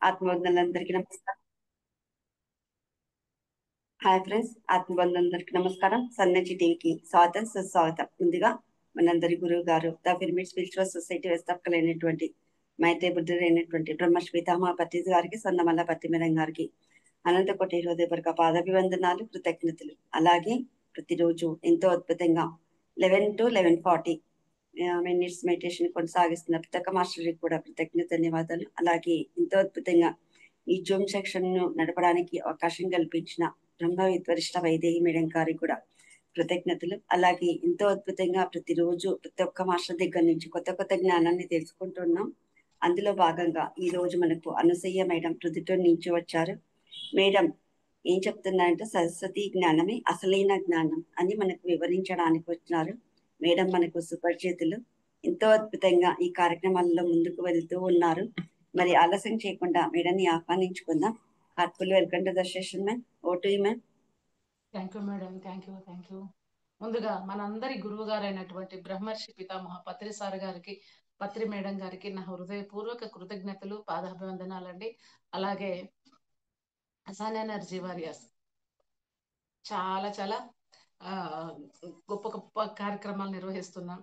ఆత్మబంధువులందరికీ నమస్కారం. Hi friends, ఆత్మబంధువులందరికీ నమస్కారం. సన్నచి టీవీకి స్వాగతం, సుస్వాగతం. ముందుగా మనందరి గురువు గారు ద పిరమిడ్ స్పిరిచువల్ సొసైటీ వ్యవస్థాపకులైనటువంటి మైత్రి బుద్ధుడైనటువంటి బ్రహ్మర్షి పితామహ పత్రిజీ గారికి, సొందమల్ల పత్తి మేడం గారికి అనంత కోటి హృదయపూర్వక పాదాభివందనాలు, కృతజ్ఞతలు. అలాగే ప్రతిరోజు ఎంతో అద్భుతంగా 11 to 11:40 మినిట్స్ మెడిటేషన్ కొనసాగిస్తున్న ప్రతి ఒక్క మాస్టర్కి కూడా కృతజ్ఞత ధన్యవాదాలు. అలాగే ఎంతో అద్భుతంగా ఈ జూమ్ సెక్షన్ ను నడపడానికి అవకాశం కల్పించిన బ్రహ్మ విద్వరిష్ట వైదేహి మేడం గారికి కూడా కృతజ్ఞతలు. అలాగే ఎంతో అద్భుతంగా ప్రతిరోజు ప్రతి ఒక్క మాస్టర్ దగ్గర నుంచి కొత్త కొత్త జ్ఞానాన్ని తెలుసుకుంటున్నాం. అందులో భాగంగా ఈ రోజు మనకు అనసూయ మేడం ప్రొద్దుటూరు నుంచి వచ్చారు. మేడం ఏం చెప్తున్నారంటే సరస్వతి జ్ఞానమే అసలైన జ్ఞానం అని మనకు వివరించడానికి వచ్చినారు. మేడం మనకు సుపరిచితులు. ఎంతో అద్భుతంగా ఈ కార్యక్రమాలలో ముందుకు వెళ్తూ ఉన్నారు. మరి ఆలస్యం చేయకుండా మేడంని ఆహ్వానించుకుందాం. Heartful welcome to the session ma'am. Oh to you ma'am. Thank you madam, thank you. ముందుగా మనందరి గురువు గారైనటువంటి బ్రహ్మర్షి పితామహ పత్రి సార్ గారికి, పత్రి మేడం గారికి నా హృదయపూర్వక కృతజ్ఞతలు, పాదాభివందనాలండి. అలాగే సన్ ఎనర్జీ వారియర్స్ చాలా చాలా ఆ గొప్ప గొప్ప కార్యక్రమాలు నిర్వహిస్తున్నాం.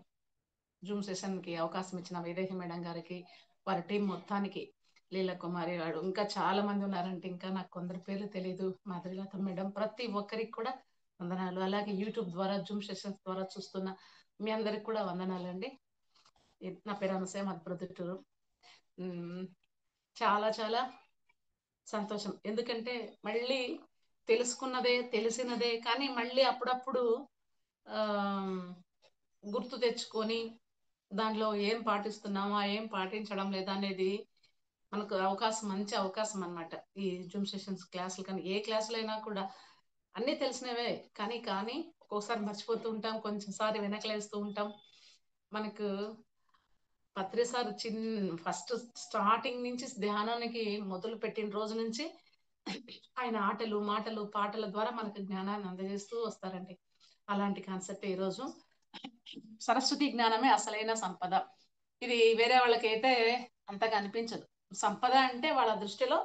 జూమ్ సెషన్ కి అవకాశం ఇచ్చిన వైదేహి మేడం గారికి, వారి టీం మొత్తానికి, లీలా కుమారి గారు, ఇంకా చాలా మంది ఉన్నారంటే ఇంకా నాకు కొందరి పేర్లు తెలియదు, మాధవిలత మేడం, ప్రతి ఒక్కరికి కూడా వందనాలు. అలాగే యూట్యూబ్ ద్వారా జూమ్ సెషన్స్ ద్వారా చూస్తున్న మీ అందరికి కూడా వందనాలండి. నా పేరు అనసూయ, మాది ప్రొద్దుటూరు. చాలా చాలా సంతోషం, ఎందుకంటే మళ్ళీ తెలుసుకున్నదే తెలిసినదే కానీ మళ్ళీ అప్పుడప్పుడు ఆ గుర్తు తెచ్చుకొని దానిలో ఏం పాటిస్తున్నామా ఏం పాటించడం లేదా అనేది మనకు అవకాశం, మంచి అవకాశం అన్నమాట. ఈ జూమ్ సెషన్స్ క్లాసులు కానీ ఏ క్లాసులు అయినా కూడా అన్నీ తెలిసినవే కానీ కానీ ఒక్కోసారి మర్చిపోతూ ఉంటాం, కొంచెంసారి వెనకలేస్తూ ఉంటాం. మనకు పత్రిసారి ఫస్ట్ స్టార్టింగ్ నుంచి ధ్యానానికి మొదలు పెట్టిన రోజు నుంచి ఆయన ఆటలు మాటలు పాటల ద్వారా మనకు జ్ఞానాన్ని అందజేస్తూ వస్తారండి. అలాంటి కాన్సెప్ట్ ఈరోజు సరస్వతి జ్ఞానమే అసలైన సంపద. ఇది వేరే వాళ్ళకైతే అంతగా అనిపించదు. సంపద అంటే వాళ్ళ దృష్టిలో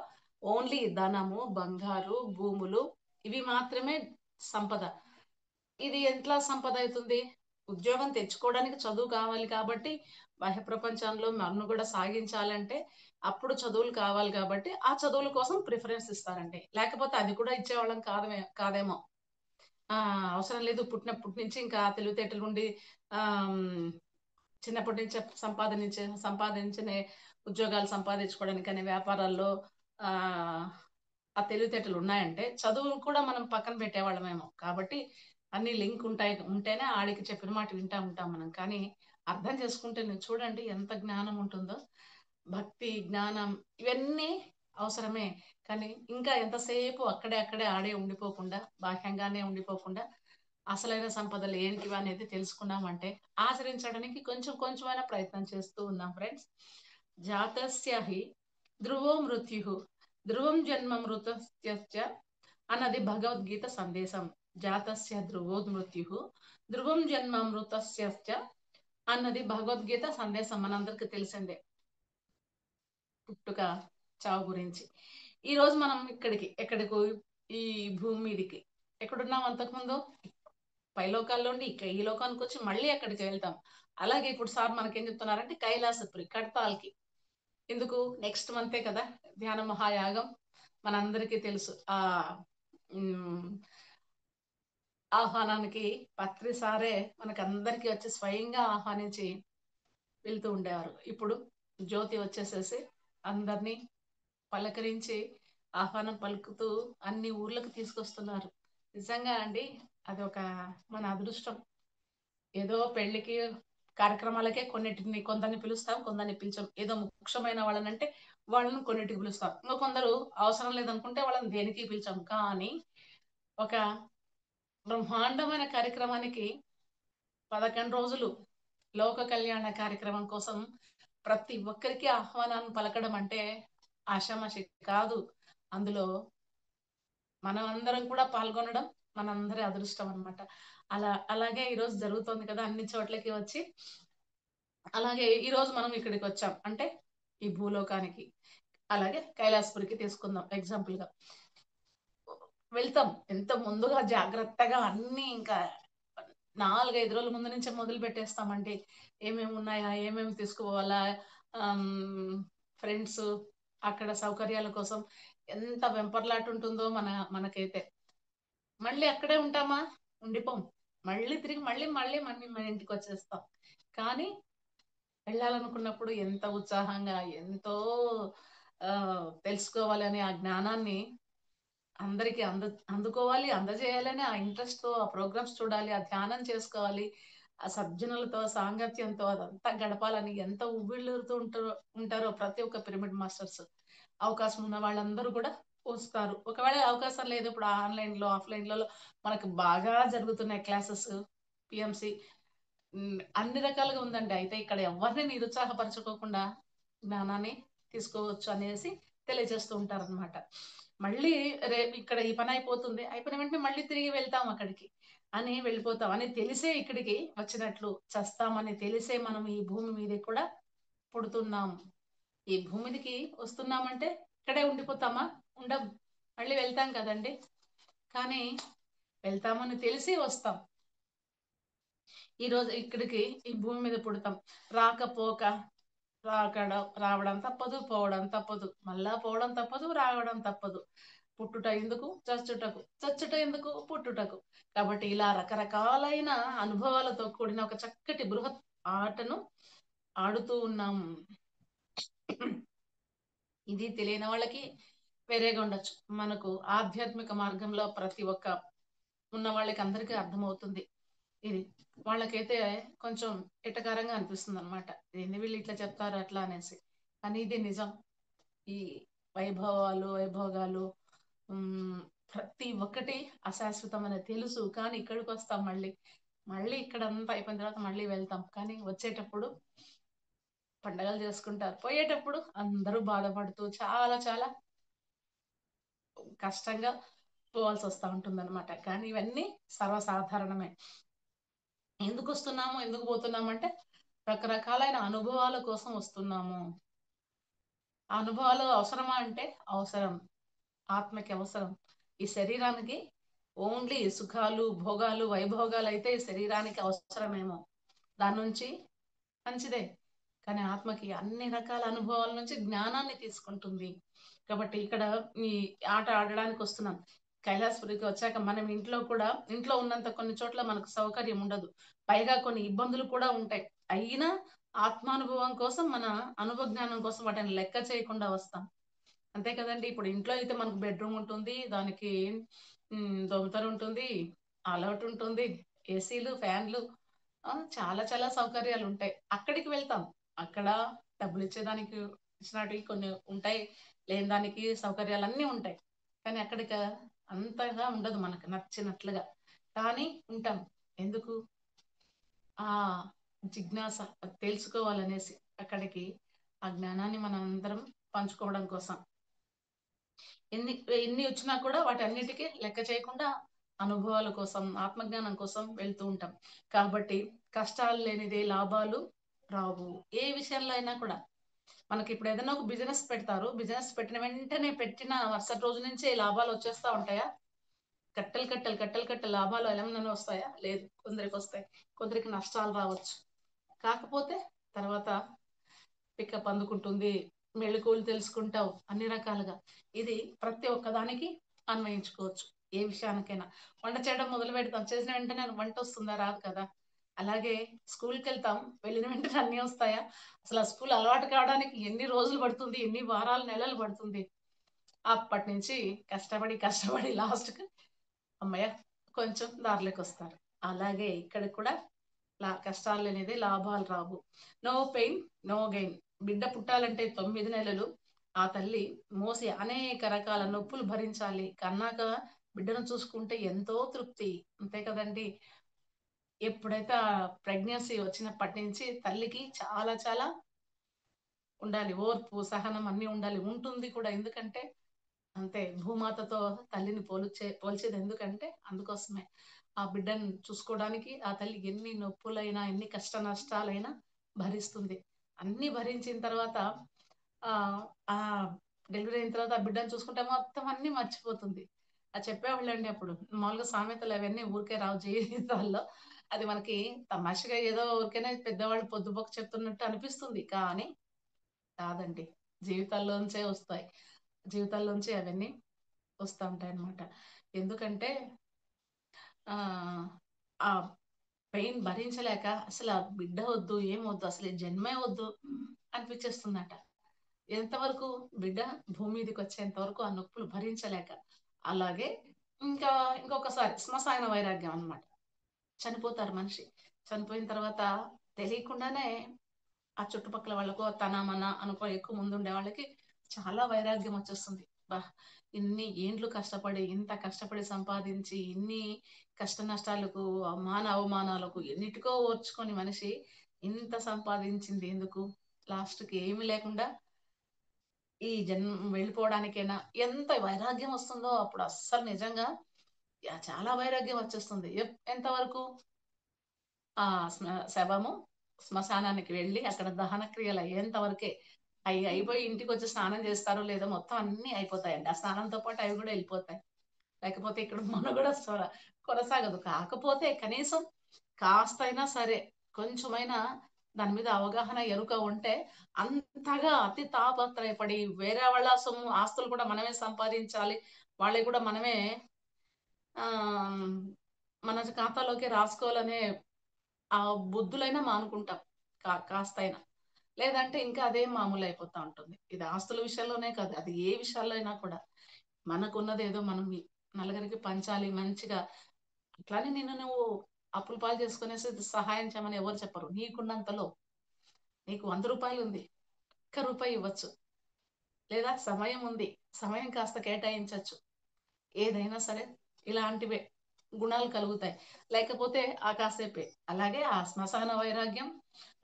ఓన్లీ ధనము, బంగారు, భూములు ఇవి మాత్రమే సంపద. ఇది ఎట్లా సంపద అవుతుంది? ఉద్యోగం తెచ్చుకోవడానికి చదువు కావాలి కాబట్టి, బాహ్య ప్రపంచంలో మన్ను కూడా సాగించాలంటే అప్పుడు చదువులు కావాలి కాబట్టి ఆ చదువుల కోసం ప్రిఫరెన్స్ ఇస్తారండి. లేకపోతే అది కూడా ఇచ్చేవాళ్ళం కాదేమో. అవసరం లేదు, పుట్టినప్పటి నుంచి ఇంకా తెలివితేటలు ఉండి చిన్నప్పటి నుంచి సంపాదించిన ఉద్యోగాలు సంపాదించుకోవడానికి అనే వ్యాపారాల్లో ఆ తెలివితేటలు ఉన్నాయంటే చదువు కూడా మనం పక్కన పెట్టేవాళ్ళమేమో. కాబట్టి అన్ని లింక్ ఉంటేనే ఆడికి చెప్పిన మాట వింటా ఉంటాం మనం. కానీ అర్థం చేసుకుంటే చూడండి ఎంత జ్ఞానం ఉంటుందో. భక్తి, జ్ఞానం ఇవన్నీ అవసరమే, కానీ ఇంకా ఎంతసేపు అక్కడే ఆడే ఉండిపోకుండా, బాహ్యంగానే ఉండిపోకుండా అసలైన సంపదలు ఏంటివి అనేది తెలుసుకున్నామంటే ఆచరించడానికి కొంచెమైనా ప్రయత్నం చేస్తూ ఉన్నాం ఫ్రెండ్స్. జాతస్య హి ధ్రువో మృత్యు ధ్రువం జన్మ మృతస్య అన్నది భగవద్గీత సందేశం. జాతస్య ధ్రువో మృత్యు ధ్రువం జన్మ మృతస్య అన్నది భగవద్గీత సందేశం. మనందరికి తెలిసిందే పుట్టుక చావు గురించి. ఈ రోజు మనం ఎక్కడికి ఈ భూమి మీదకి ఎక్కడున్నాం? అంతకుముందు పైలోకాల్లోండి ఈ లోకానికి వచ్చి మళ్ళీ అక్కడికి వెళ్తాం. అలాగే ఇప్పుడు సార్ మనకేం చెప్తున్నారంటే కైలాసపురి కడతాల్కి. ఎందుకు? నెక్స్ట్ మంతే కదా ధ్యాన మహాయాగం. మనందరికీ తెలుసు. ఆహ్వానానికి పత్రి సారే మనకందరికీ వచ్చి స్వయంగా ఆహ్వానించి వెళ్తూ ఉండేవారు. ఇప్పుడు జ్యోతి వచ్చేసేసి అందరినీ పలకరించి ఆహ్వానం పలుకుతూ అన్ని ఊర్లకు తీసుకొస్తున్నారు. నిజంగా అండి, అది ఒక మన అదృష్టం. ఏదో పెళ్లికి కార్యక్రమాలకే కొందరిని పిలుస్తాం, కొందరిని పిలిచాం. ఏదో ముఖ్యమైన వాళ్ళనంటే వాళ్ళని కొన్నిటికి పిలుస్తాం, ఇంకా కొందరు అవసరం లేదనుకుంటే వాళ్ళని దేనికి పిలిచాం. కానీ ఒక బ్రహ్మాండమైన కార్యక్రమానికి 11 రోజులు లోక కళ్యాణ కార్యక్రమం కోసం ప్రతి ఒక్కరికి ఆహ్వానాన్ని పలకడం అంటే ఆషామాషి కాదు. అందులో మనం అందరం కూడా పాల్గొనడం మనందరి అదృష్టం అన్నమాట. అలాగే ఈరోజు జరుగుతోంది కదా అన్ని చోట్లకి వచ్చి. అలాగే ఈరోజు మనం ఇక్కడికి వచ్చాం అంటే ఈ భూలోకానికి. అలాగే కైలాసపురికి తీసుకుందాం ఎగ్జాంపుల్ గా. వెళ్తాం ఎంత ముందుగా జాగ్రత్తగా అన్ని ఇంకా 4-5 రోజుల ముందు నుంచే మొదలు పెట్టేస్తామండి. ఏమేమి ఉన్నాయా, ఏమేమి తీసుకుపోవాలా, ఫ్రెండ్స్ అక్కడ సౌకర్యాల కోసం ఎంత వెంపర్లాట ఉంటుందో మనకైతే. మళ్ళీ అక్కడే ఉంటామా? ఉండిపోం. మళ్ళీ తిరిగి మళ్ళీ మళ్ళీ మళ్ళీ మన ఇంటికి వచ్చేస్తాం. కానీ వెళ్ళాలనుకున్నప్పుడు ఎంత ఉత్సాహంగా, ఎంతో తెలుసుకోవాలి అనే ఆ జ్ఞానాన్ని అందరికి అందుకోవాలి, అందజేయాలని ఆ ఇంట్రెస్ట్ తో ఆ ప్రోగ్రామ్స్ చూడాలి, ఆ ధ్యానం చేసుకోవాలి, ఆ సజ్జనులతో సాంగత్యంతో అదంతా గడపాలని ఎంత ఉవ్విళ్ళూరుతూ ఉంటారో ప్రతి ఒక్క పిరమిడ్ మాస్టర్స్. అవకాశం ఉన్న వాళ్ళందరూ కూడా వస్తారు. ఒకవేళ అవకాశం లేదు, ఇప్పుడు ఆన్లైన్ లో ఆఫ్లైన్ లలో మనకు బాగా జరుగుతున్నాయి క్లాసెస్, పిఎంసి అన్ని రకాలుగా ఉందండి. అయితే ఇక్కడ ఎవరిని నిరుత్సాహపరచుకోకుండా జ్ఞానాన్ని తీసుకోవచ్చు అనేసి తెలియజేస్తూ ఉంటారు అనమాట. మళ్ళీ రేపు ఇక్కడ ఈ పని అయిపోతుంది, అయిపోయిన వెంటనే మళ్ళీ తిరిగి వెళ్తాం అక్కడికి అని వెళ్ళిపోతాం అని తెలిసే ఇక్కడికి వచ్చినట్లు, చస్తామని తెలిసే మనం ఈ భూమి మీద కూడా పుడుతున్నాం. ఈ భూమికి వస్తున్నామంటే ఇక్కడే ఉండిపోతామా? ఉండం, మళ్ళీ వెళ్తాం కదండి. కానీ వెళ్తామని తెలిసి వస్తాం. ఈ రోజు ఇక్కడికి ఈ భూమి మీద పుడతాం, రాకపోక రావడం తప్పదు, పోవడం తప్పదు, మళ్ళా పోవడం తప్పదు, రావడం తప్పదు. పుట్టుట ఎందుకు, చచ్చుటకు, చచ్చుట ఎందుకు, పుట్టుటకు. కాబట్టి ఇలా రకరకాలైన అనుభవాలతో కూడిన ఒక చక్కటి బృహత్ ఆటను ఆడుతూ ఉన్నాం. ఇది తెలియని వాళ్ళకి వేరేగా ఉండొచ్చు. మనకు ఆధ్యాత్మిక మార్గంలో ప్రతి ఒక్క ఉన్న వాళ్ళకి అందరికీ అర్థమవుతుంది. ఇది వాళ్ళకైతే కొంచెం ఎటకారంగా అనిపిస్తుంది అనమాట. ఏంది వీళ్ళు ఇట్లా చెప్తారు అట్లా అనేసి. కానీ ఇది నిజం. ఈ వైభోగాలు ప్రతి ఒక్కటి అశాశ్వతం అనేది తెలుసు. కానీ ఇక్కడికి వస్తాం, మళ్ళీ ఇక్కడ అంతా అయిపోయిన తర్వాత మళ్ళీ వెళ్తాం. కానీ వచ్చేటప్పుడు పండగలు చేసుకుంటారు, పోయేటప్పుడు అందరూ బాధపడుతూ చాలా చాలా కష్టంగా పోవాల్సి వస్తూ ఉంటుంది అనమాట. కానీ ఇవన్నీ సర్వసాధారణమే. ఎందుకు వస్తున్నాము, ఎందుకు పోతున్నాము అంటే రకరకాలైన అనుభవాల కోసం వస్తున్నాము. ఆ అనుభవాలు అవసరమా అంటే అవసరం, ఆత్మకి అవసరం. ఈ శరీరానికి ఓన్లీ సుఖాలు, భోగాలు, వైభోగాలు అయితే ఈ శరీరానికి అవసరమేమో, దాని నుంచి మంచిదే. కానీ ఆత్మకి అన్ని రకాల అనుభవాల నుంచి జ్ఞానాన్ని తీసుకుంటుంది. కాబట్టి ఇక్కడ ఈ ఆట ఆడడానికి వస్తున్నాం. కైలాసపురికి వచ్చాక మనం ఇంట్లో ఉన్నంత కొన్ని చోట్ల మనకు సౌకర్యం ఉండదు, పైగా కొన్ని ఇబ్బందులు కూడా ఉంటాయి. అయినా ఆత్మానుభవం కోసం, మన అనుభవ జ్ఞానం కోసం వాటిని లెక్క చేయకుండా వస్తాం. అంతే కదండి. ఇప్పుడు ఇంట్లో అయితే మనకు బెడ్రూమ్ ఉంటుంది, దానికి దోమతెర ఉంటుంది, ఆల్అవుట్ ఉంటుంది, ఏసీలు, ఫ్యాన్లు, చాలా చాలా సౌకర్యాలు ఉంటాయి. అక్కడికి వెళ్తాం, అక్కడ డబ్బులు ఇచ్చేదానికి ఇచ్చినట్టు కొన్ని ఉంటాయి, లేని దానికి సౌకర్యాలు అన్నీ ఉంటాయి. కానీ అక్కడికి అంతగా ఉండదు మనకు నచ్చినట్లుగా. కానీ ఉంటాం ఎందుకు? ఆ జిజ్ఞాస, తెలుసుకోవాలనేసి అక్కడికి ఆ జ్ఞానాన్ని మనం అందరం పంచుకోవడం కోసం. ఎన్ని ఎన్ని వచ్చినా కూడా వాటన్నిటికీ లెక్క చేయకుండా అనుభవాల కోసం, ఆత్మజ్ఞానం కోసం వెళ్తూ ఉంటాం. కాబట్టి కష్టాలు లేనిదే లాభాలు రావు. ఏ విషయంలో అయినా కూడా మనకి ఇప్పుడు ఏదైనా ఒక బిజినెస్ పెడతారు, బిజినెస్ పెట్టిన వెంటనే పెట్టిన మరుసటి రోజు నుంచే లాభాలు వచ్చేస్తా ఉంటాయా? కట్టలు కట్టలు కట్టలు కట్టలు లాభాలు ఏమైనా వస్తాయా? లేదు. కొందరికి వస్తాయి, కొందరికి నష్టాలు రావచ్చు. కాకపోతే తర్వాత పికప్ అందుకుంటుంది, మెళకువలు తెలుసుకుంటావు అన్ని రకాలుగా. ఇది ప్రతి ఒక్కదానికి అన్వయించుకోవచ్చు. ఏ విషయానికైనా వంట చేయడం మొదలు పెడతాం, చేసిన వెంటనే వంట వస్తుందా? రాదు కదా. అలాగే స్కూల్కి వెళ్తాం, వెళ్ళిన వెంటనే అన్నీ వస్తాయా? అసలు ఆ స్కూల్ అలవాటు కావడానికి ఎన్ని రోజులు పడుతుంది, ఎన్ని వారాలు, నెలలు పడుతుంది. అప్పటి నుంచి కష్టపడి కష్టపడి లాస్ట్కి అమ్మయ్య కొంచెం దారిలోకి వస్తారు. అలాగే ఇక్కడ కూడా కష్టాలు అనేది లాభాలు రావు. No pain no gain. బిడ్డ పుట్టాలంటే 9 నెలలు ఆ తల్లి మోసి అనేక రకాల నొప్పులు భరించాలి. కన్నాక బిడ్డను చూసుకుంటే ఎంతో తృప్తి. అంతే కదండి. ఎప్పుడైతే ఆ ప్రెగ్నెన్సీ వచ్చినప్పటి నుంచి తల్లికి చాలా చాలా ఉండాలి, ఓర్పు, సహనం అన్ని ఉండాలి, ఉంటుంది కూడా. ఎందుకంటే అంతే, భూమాతతో తల్లిని పోల్చేది ఎందుకంటే అందుకోసమే. ఆ బిడ్డను చూసుకోవడానికి ఆ తల్లి ఎన్ని నొప్పులైనా, ఎన్ని కష్ట నష్టాలైనా భరిస్తుంది. అన్ని భరించిన తర్వాత ఆ ఆ డెలివరీ అయిన తర్వాత ఆ బిడ్డను చూసుకుంటే మొత్తం అన్ని మర్చిపోతుంది. అది చెప్పేవాళ్ళండి అప్పుడు. మామూలుగా సామెతలు అవన్నీ ఊరికే రావు జీవితాల్లో. అది మనకి తమాషాగా ఏదో ఊరికేనే పెద్దవాళ్ళు పొద్దుపోక చెప్తున్నట్టు అనిపిస్తుంది. కానీ కాదండి. జీవితాల్లోంచే వస్తాయి. జీవితాల్లోంచే అవన్నీ వస్తా ఉంటాయన్నమాట. ఎందుకంటే ఆహ్, ఆ పెయిన్ భరించలేక అసల బిడ్డ వద్దు, ఏం వద్దు, అసలు ఈ జన్మే వద్దు అనిపిచ్చేస్తుందట. ఎంతవరకు బిడ్డ భూమి మీదకొచ్చేంత వరకు ఆ నొప్పులు భరించలేక. అలాగే ఇంకా ఇంకొకసారి శ్మశాన వైరాగ్యం అన్నమాట. చనిపోతారు మనిషి. చనిపోయిన తర్వాత తెలియకుండానే ఆ చుట్టుపక్కల వాళ్ళకో, తన, మన అనుకో ఎక్కువ మందుండే వాళ్ళకి చాలా వైరాగ్యం వచ్చేస్తుంది. అబ్బా! ఇన్ని ఏండ్లు కష్టపడి, ఇంత కష్టపడి సంపాదించి, ఇన్ని కష్ట నష్టాలకు, అవమానాలకు ఎన్నిటికో ఓర్చుకొని మనిషి ఇంత సంపాదించింది ఎందుకు? లాస్ట్‌కి ఏమి లేకుండా ఈ వెళ్ళిపోవడానికేనా? ఎంత వైరాగ్యం వస్తుందో అప్పుడు అస్సలు నిజంగా చాలా వైరాగ్యం వచ్చేస్తుంది. ఎంతవరకు ఆ శవము శ్మశానానికి వెళ్ళి అక్కడ దహన క్రియలు అయ్యేంత వరకే. అయి అయిపోయి ఇంటికొచ్చి స్నానం చేస్తారో లేదో మొత్తం అన్నీ అయిపోతాయండి. ఆ స్నానంతో పాటు అవి గూడా ఎళ్ళిపోతాయి. లేకపోతే ఇక్కడ మనుగడ కొనసాగదు. కాకపోతే కనీసం కాస్తైనా సరే కొంచెమైనా దాని మీద అవగాహన, ఎరుక ఉంటే అంతగా అతి తాపత్రయపడి వేరే వాళ్ళ సొమ్ము, ఆస్తులు కూడా మనమే సంపాదించాలి. వాళ్ళయి కూడా మనమే ఆహ్, మన ఖాతాలోకి రాసుకోవాలనే ఆ బుద్ధులైనా మానుకుంటాం. కాస్తైనా. లేదంటే ఇంకా అదే మామూలయిపోతా ఉంటుంది. ఇది ఆస్తుల విషయంలోనే కాదు. అది ఏ విషయాల్లో అయినా కూడా. మనకున్నదేదో మనం నలుగురికి పంచాలి మంచిగా. అట్లానే నిన్ను నువ్వు అప్పుల పాలు చేసుకునేసి సహాయం చేయమని ఎవరు చెప్పరు. నీకున్నంతలో నీకు రూ. 100 ఉంది. ఒక్క రూపాయి ఇవ్వచ్చు. లేదా సమయం ఉంది. సమయం కాస్త కేటాయించొచ్చు. ఏదైనా సరే ఇలాంటివే గుణాలు కలుగుతాయి. లేకపోతే ఆ కాసేపే. అలాగే ఆ శ్మశాన వైరాగ్యం,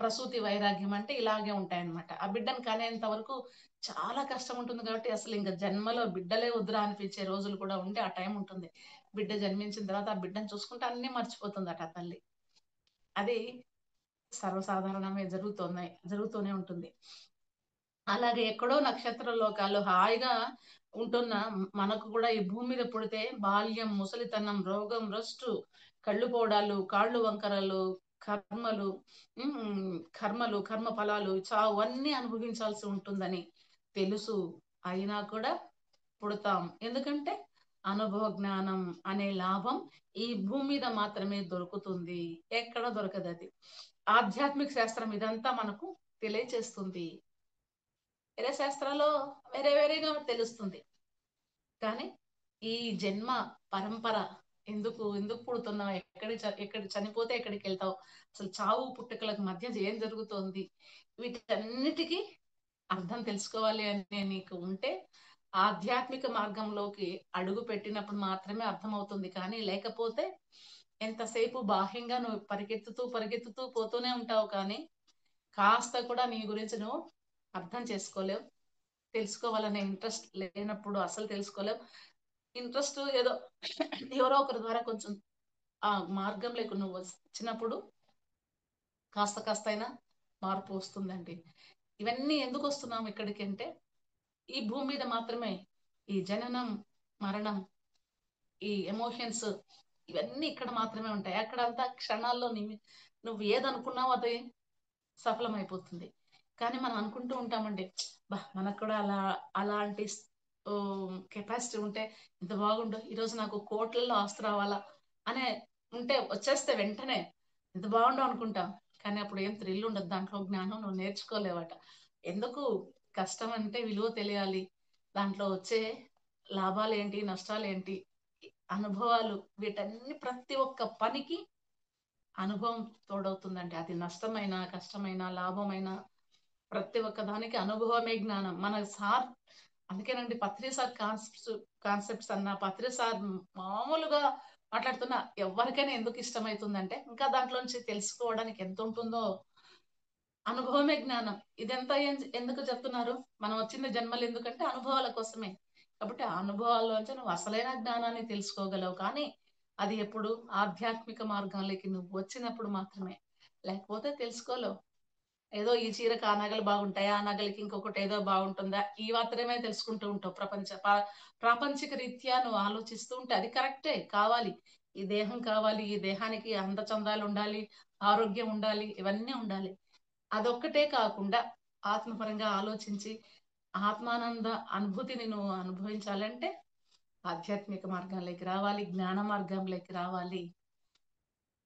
ప్రసూతి వైరాగ్యం అంటే ఇలాగే ఉంటాయన్నమాట. ఆ బిడ్డను కనేంత వరకు చాలా కష్టం ఉంటుంది కాబట్టి అసలు ఇంక జన్మలో బిడ్డలే వద్దురా అనిపించే రోజులు కూడా ఉంటే ఆ టైం ఉంటుంది. బిడ్డ జన్మించిన తర్వాత ఆ బిడ్డను చూసుకుంటే అన్నీ మర్చిపోతుందట ఆ తల్లి. అది సర్వసాధారణమే జరుగుతూనే ఉంటుంది. అలాగే ఎక్కడో నక్షత్ర లోకాల్లో హాయిగా ఉంటున్న మనకు కూడా ఈ భూమి మీద పుడితే బాల్యం, ముసలితనం, రోగం, రస్టు, కళ్ళు పోవడాలు, కాళ్ళు వంకరలు, కర్మలు, కర్మ ఫలాలు, చావు అన్నీ అనుభవించాల్సి ఉంటుందని తెలుసు. అయినా కూడా పుడతాం. ఎందుకంటే అనుభవ జ్ఞానం అనే లాభం ఈ భూమి మీద మాత్రమే దొరుకుతుంది. ఎక్కడ దొరకదది. ఆధ్యాత్మిక శాస్త్రం ఇదంతా మనకు తెలియచేస్తుంది. వేరే శాస్త్రాల్లో వేరేగా తెలుస్తుంది. కానీ ఈ జన్మ పరంపర ఎందుకు పుడుతున్నావు? ఎక్కడ చనిపోతే ఎక్కడికెళ్తావు? అసలు చావు పుట్టుకలకు మధ్య ఏం జరుగుతోంది? వీటన్నిటికీ అర్థం తెలుసుకోవాలి అని నీకు ఉంటే ఆధ్యాత్మిక మార్గంలోకి అడుగు పెట్టినప్పుడు మాత్రమే అర్థమవుతుంది. కానీ లేకపోతే ఎంతసేపు బాహ్యంగా నువ్వు పరిగెత్తుతూ పోతూనే ఉంటావు కానీ కాస్త కూడా నీ గురించి నువ్వు అర్థం చేసుకోలేవు. తెలుసుకోవాలనే ఇంట్రెస్ట్ లేనప్పుడు అసలు తెలుసుకోలేవు. ఇంట్రెస్ట్ ఏదో ఎవరో ఒకరి ద్వారా కొంచెం ఆ మార్గంలోకి నువ్వు వచ్చినప్పుడు కాస్తైనా మార్పు వస్తుందండి. ఇవన్నీ ఎందుకొస్తున్నాం ఇక్కడికి అంటే, ఈ భూమి మీద మాత్రమే ఈ జననం, మరణం, ఈ ఎమోషన్స్ ఇవన్నీ ఇక్కడ మాత్రమే ఉంటాయి. అక్కడంతా క్షణాల్లో నువ్వు ఏదనుకున్నావో అది సఫలమైపోతుంది. కానీ మనం అనుకుంటూ ఉంటామండి. మనకు కూడా అలాంటి కెపాసిటీ ఉంటే ఎంత బాగుండు. ఈరోజు నాకు కోట్లల్లో ఆస్తి రావాలా అనే ఉంటే వచ్చేస్తే వెంటనే ఎంత బాగుండు అనుకుంటాం. కానీ అప్పుడు ఏం థ్రిల్ ఉండదు. దాంట్లో జ్ఞానం నువ్వు నేర్చుకోలేవట. ఎందుకు కష్టం అంటే విలువ తెలియాలి. దాంట్లో వచ్చే లాభాలేంటి, నష్టాలేంటి, అనుభవాలు వీటన్ని ప్రతి ఒక్క పనికి అనుభవం తోడవుతుందండి. అది నష్టమైన, కష్టమైన, లాభమైన ప్రతి ఒక్క దానికి అనుభవమే జ్ఞానం. మన సార్ అందుకేనండి పత్రి సార్ కాన్సెప్ట్స్ అన్న పత్రి సార్ మామూలుగా మాట్లాడుతున్నా ఎవరికైనా ఎందుకు ఇష్టమైతుందంటే ఇంకా దాంట్లోంచి తెలుసుకోవడానికి ఎంత ఉంటుందో అనుభవమే జ్ఞానం. ఇదంతా ఎందుకు చెప్తున్నారు? మనం వచ్చిన జన్మలు ఎందుకంటే అనుభవాల కోసమే. కాబట్టి ఆ అనుభవాల్లోంచి నువ్వు అసలైన జ్ఞానాన్ని తెలుసుకోగలవు. కానీ అది ఎప్పుడు ఆధ్యాత్మిక మార్గంలోకి నువ్వు వచ్చినప్పుడు మాత్రమే. లేకపోతే తెలుసుకోలేవు. ఏదో ఈ చీరకు ఆ నగలు బాగుంటాయి, ఆ నగలకి ఇంకొకటి ఏదో బాగుంటుందా, ఈ మాత్రమే తెలుసుకుంటూ ఉంటావు. ప్రాపంచిక రీత్యా నువ్వు ఆలోచిస్తూ ఉంటే అది కరెక్టే, కావాలి. ఈ దేహం కావాలి, ఈ దేహానికి అందచందాలు ఉండాలి, ఆరోగ్యం ఉండాలి, ఇవన్నీ ఉండాలి. అదొక్కటే కాకుండా ఆత్మపరంగా ఆలోచించి ఆత్మానంద అనుభూతిని నువ్వు అనుభవించాలంటే ఆధ్యాత్మిక మార్గంలోకి రావాలి, జ్ఞాన మార్గంలోకి రావాలి.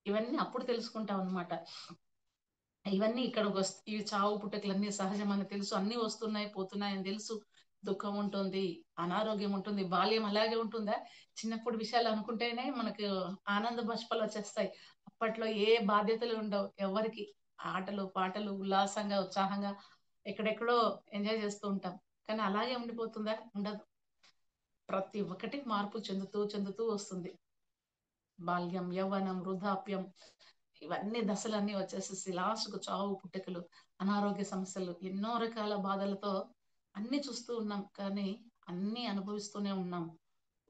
ఇవన్నీ అప్పుడు తెలుసుకుంటాం అనమాట. ఇవన్నీ ఇక్కడికి ఈ చావు పుట్టుకలన్నీ సహజమని తెలుసు, అన్ని వస్తున్నాయి పోతున్నాయి అని తెలుసు. దుఃఖం ఉంటుంది, అనారోగ్యం ఉంటుంది, బాల్యం అలాగే ఉంటుందా. చిన్నప్పుడు విషయాలు అనుకుంటేనే మనకు ఆనంద బాష్పాలు వచ్చేస్తాయి. అప్పట్లో ఏ బాధ్యతలు ఉండవు ఎవరికి. ఆటలు పాటలు ఉల్లాసంగా ఉత్సాహంగా ఎక్కడెక్కడో ఎంజాయ్ చేస్తూ ఉంటాం. కానీ అలాగే ఉండిపోతుందా? ఉండదు. ప్రతి ఒక్కటి మార్పు చెందుతూ చెందుతూ వస్తుంది. బాల్యం, యవ్వనం, వృద్ధాప్యం, ఇవన్నీ దశలన్నీ వచ్చేసేసి లాస్ట్కు చావు పుట్టుకలు, అనారోగ్య సమస్యలు, ఎన్నో రకాల బాధలతో అన్ని చూస్తూ ఉన్నాం. కానీ అన్ని అనుభవిస్తూనే ఉన్నాం.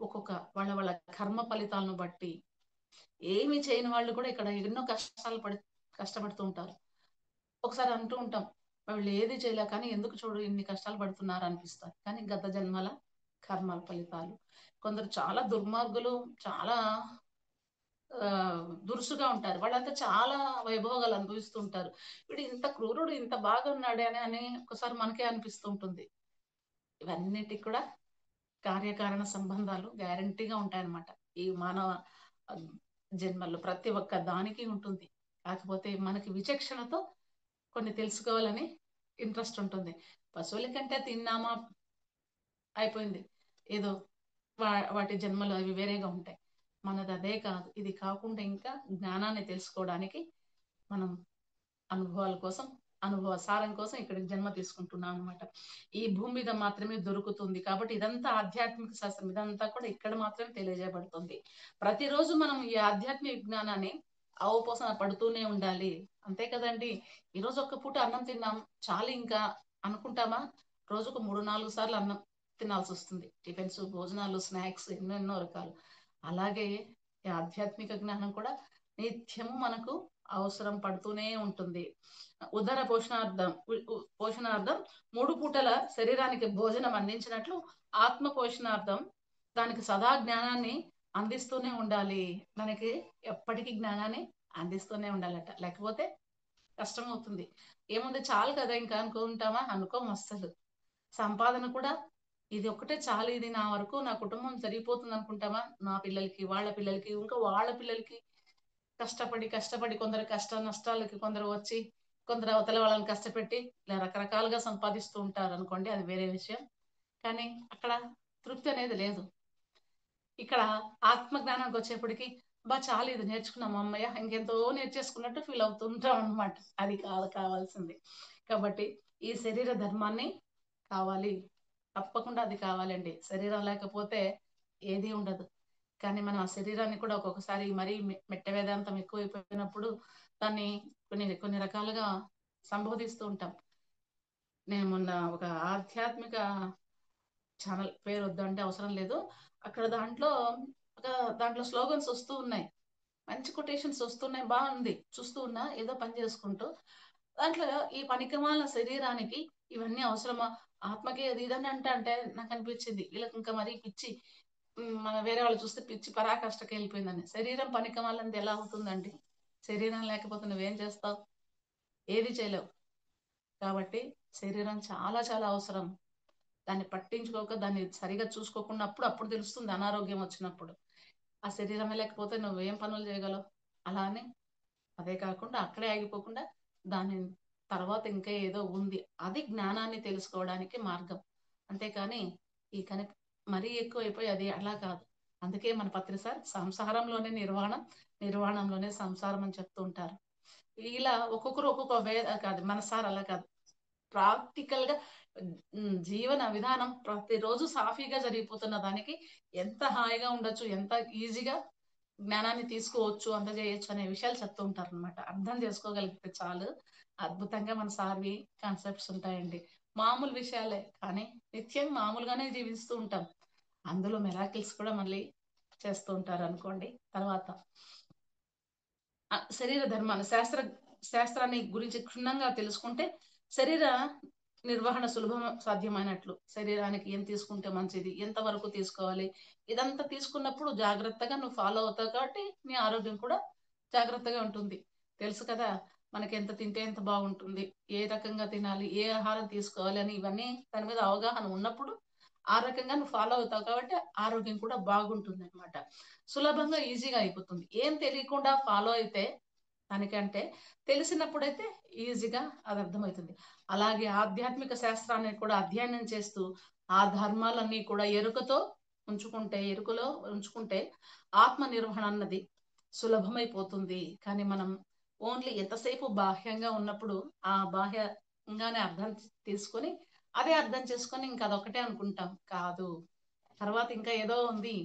ఒక్కొక్క వాళ్ళ వాళ్ళ కర్మ ఫలితాలను బట్టి ఏమి చేయని వాళ్ళు కూడా ఇక్కడ ఎన్నో కష్టపడుతూ ఉంటారు. ఒకసారి అంటూ ఉంటాం, వాళ్ళు ఏది చేయలే కానీ ఎందుకు చూడు ఇన్ని కష్టాలు పడుతున్నారు అనిపిస్తారు. కానీ గత జన్మల కర్మల ఫలితాలు. కొందరు చాలా దుర్మార్గులు, చాలా దురుసుగా ఉంటారు. వాళ్ళంతా చాలా వైభోగాలు అనుభవిస్తూ ఉంటారు. వీడు ఇంత క్రూరుడు ఇంత బాగా ఉన్నాడే అని ఒకసారి మనకే అనిపిస్తూ ఉంటుంది. ఇవన్నిటికి కూడా కార్యకారణ సంబంధాలు గ్యారంటీగా ఉంటాయన్నమాట. ఈ మానవ ఆ, జన్మల్లో ప్రతి ఒక్క దానికి ఉంటుంది. కాకపోతే మనకి విచక్షణతో కొన్ని తెలుసుకోవాలని ఇంట్రెస్ట్ ఉంటుంది. పశువుల కంటే తిన్నామా అయిపోయింది, ఏదో వాటి జన్మలు అవి వేరేగా ఉంటాయి. మనది అదే కాదు. ఇది కాకుండా ఇంకా జ్ఞానాన్ని తెలుసుకోవడానికి మనం అనుభవాల కోసం, అనుభవ సారం కోసం ఇక్కడికి జన్మ తీసుకుంటున్నాం అనమాట. ఈ భూమి మీద మాత్రమే దొరుకుతుంది కాబట్టి ఇదంతా ఆధ్యాత్మిక శాస్త్రం, ఇదంతా కూడా ఇక్కడ మాత్రమే తెలియజేయబడుతుంది. ప్రతిరోజు మనం ఈ ఆధ్యాత్మిక జ్ఞానాన్ని అవపోసన పడుతూనే ఉండాలి. అంతే కదండి. ఈరోజు ఒక్క పూట అన్నం తిన్నాం చాలు ఇంకా అనుకుంటామా? రోజుకు 3-4 సార్లు అన్నం తినాల్సి వస్తుంది. టిఫిన్స్, భోజనాలు, స్నాక్స్, ఎన్నెన్నో రకాలు. అలాగే ఈ ఆధ్యాత్మిక జ్ఞానం కూడా నిత్యము మనకు అవసరం పడుతూనే ఉంటుంది. ఉదర పోషణార్థం 3 పూటల శరీరానికి భోజనం అందించినట్లు ఆత్మ పోషణార్థం దానికి సదా జ్ఞానాన్ని అందిస్తూనే ఉండాలి. మనకి ఎప్పటికీ జ్ఞానాన్ని అందిస్తూనే ఉండాలట. లేకపోతే కష్టం అవుతుంది. ఏముంది చాలు కదా ఇంకా అనుకుంటామా? అనుకోం అస్సలు. సంపాదన కూడా ఇది ఒక్కటే చాలు, ఇది నా వరకు నా కుటుంబం సరిపోతుంది అనుకుంటామా? నా పిల్లలకి, వాళ్ళ పిల్లలకి, ఇంకా వాళ్ళ పిల్లలకి కష్టపడి కష్టపడి కొందరు కష్ట నష్టాలకి కొందరు వచ్చి కొందరు అవతల వాళ్ళని కష్టపెట్టి ఇలా రకరకాలుగా సంపాదిస్తూ ఉంటారు అనుకోండి, అది వేరే విషయం. కానీ అక్కడ తృప్తి అనేది లేదు. ఇక్కడ ఆత్మజ్ఞానానికి వచ్చేప్పటికి బా చాలు ఇది నేర్చుకున్నాం అమ్మయ్య ఇంకెంతో నేర్చేసుకున్నట్టు ఫీల్ అవుతుంటాం అనమాట. అది కాదు కావాల్సింది. కాబట్టి ఈ శరీర ధర్మాన్ని కావాలి, తప్పకుండా అది కావాలండి. శరీరం లేకపోతే ఏది ఉండదు. కానీ మనం ఆ శరీరాన్ని కూడా ఒక్కొక్కసారి మరీ మెట్ట వేదాంతం ఎక్కువైపోయినప్పుడు దాన్ని కొన్ని కొన్ని రకాలుగా సంబోధిస్తూ ఉంటాం. నేను మొన్న ఒక ఆధ్యాత్మిక ఛానల్ పేరు వద్దంటే అవసరం లేదు, అక్కడ ఒక దాంట్లో స్లోగన్స్ వస్తూ ఉన్నాయి, మంచి కొటేషన్స్ వస్తున్నాయి, బాగుంది చూస్తూ ఉన్నా ఏదో పని చేసుకుంటూ. దాంట్లో ఈ పనికిమాల శరీరానికి ఇవన్నీ అవసరమా, ఆత్మకి అది ఇదని అంటే నాకు అనిపించింది వీళ్ళకి ఇంకా మరీ పిచ్చి. మన వేరే వాళ్ళు చూస్తే పిచ్చి పరాకాష్ఠకి వెళ్ళిపోయిందని. శరీరం పనికిమాలంది ఎలా అవుతుందండి? శరీరం లేకపోతే నువ్వేం చేస్తావు? ఏది చేయలేవు. కాబట్టి శరీరం చాలా చాలా అవసరం. దాన్ని పట్టించుకోక దాన్ని సరిగా చూసుకోకుండా అప్పుడు తెలుస్తుంది అనారోగ్యం వచ్చినప్పుడు. ఆ శరీరమే లేకపోతే నువ్వేం పనులు చేయగలవు? అలా అని అదే కాకుండా అక్కడే ఆగిపోకుండా దాని తర్వాత ఇంకా ఏదో ఉంది, అది జ్ఞానాన్ని తెలుసుకోవడానికి మార్గం. అంతేకాని ఈ కని మరీ ఎక్కువ అయిపోయి అది అలా కాదు. అందుకే మన పత్రి సార్ సంసారంలోనే నిర్వాణం, నిర్వాణంలోనే సంసారం అని చెప్తూ ఉంటారు. ఇలా ఒక్కొక్కరు ఒక్కొక్క కాదు, మన సార్ అలా కాదు. ప్రాక్టికల్ గా జీవన విధానం ప్రతిరోజు సాఫీగా జరిగిపోతున్న దానికి ఎంత హాయిగా ఉండొచ్చు, ఎంత ఈజీగా జ్ఞానాన్ని తీసుకోవచ్చు, అందజేయచ్చు అనే విషయాలు చెప్తూ ఉంటారు అనమాట. అర్థం చేసుకోగలిగితే చాలు అద్భుతంగా మన సార్వి కాన్సెప్ట్స్ ఉంటాయండి. మామూలు విషయాలే కానీ నిత్యం మామూలుగానే జీవిస్తూ ఉంటాం. అందులో మెరాకిల్స్ కూడా మళ్ళీ చేస్తూ ఉంటారు అనుకోండి. తర్వాత శరీర ధర్మాన్ని శాస్త్రాన్ని గురించి క్షుణ్ణంగా తెలుసుకుంటే శరీర నిర్వహణ సులభం సాధ్యమైనట్లు. శరీరానికి ఏం తీసుకుంటే మంచిది, ఎంతవరకు తీసుకోవాలి, ఇదంతా తీసుకున్నప్పుడు జాగ్రత్తగా నువ్వు ఫాలో అవుతావు కాబట్టి నీ ఆరోగ్యం కూడా జాగ్రత్తగా ఉంటుంది. తెలుసు కదా, మనకి ఎంత తింటే ఎంత బాగుంటుంది, ఏ రకంగా తినాలి, ఏ ఆహారం తీసుకోవాలి అని ఇవన్నీ దాని మీద అవగాహన ఉన్నప్పుడు ఆ రకంగా నువ్వు ఫాలో అవుతావు కాబట్టి ఆరోగ్యం కూడా బాగుంటుంది అనమాట. సులభంగా ఈజీగా అయిపోతుంది. ఏం తెలియకుండా ఫాలో అయితే దానికంటే తెలిసినప్పుడైతే ఈజీగా అది అర్థమవుతుంది. అలాగే ఆధ్యాత్మిక శాస్త్రాన్ని కూడా అధ్యయనం చేస్తూ ఆ ధర్మాలన్నీ కూడా ఎరుకలో ఉంచుకుంటే ఆత్మ నిర్వహణ అన్నది సులభమైపోతుంది. కానీ మనం ఓన్లీ ఎంతసేపు బాహ్యంగా ఉన్నప్పుడు ఆ బాహ్యంగానే అర్థం తీసుకొని అదే అర్థం చేసుకొని ఇంకా అదొకటే అనుకుంటాం. కాదు, తర్వాత ఇంకా ఏదో ఉంది.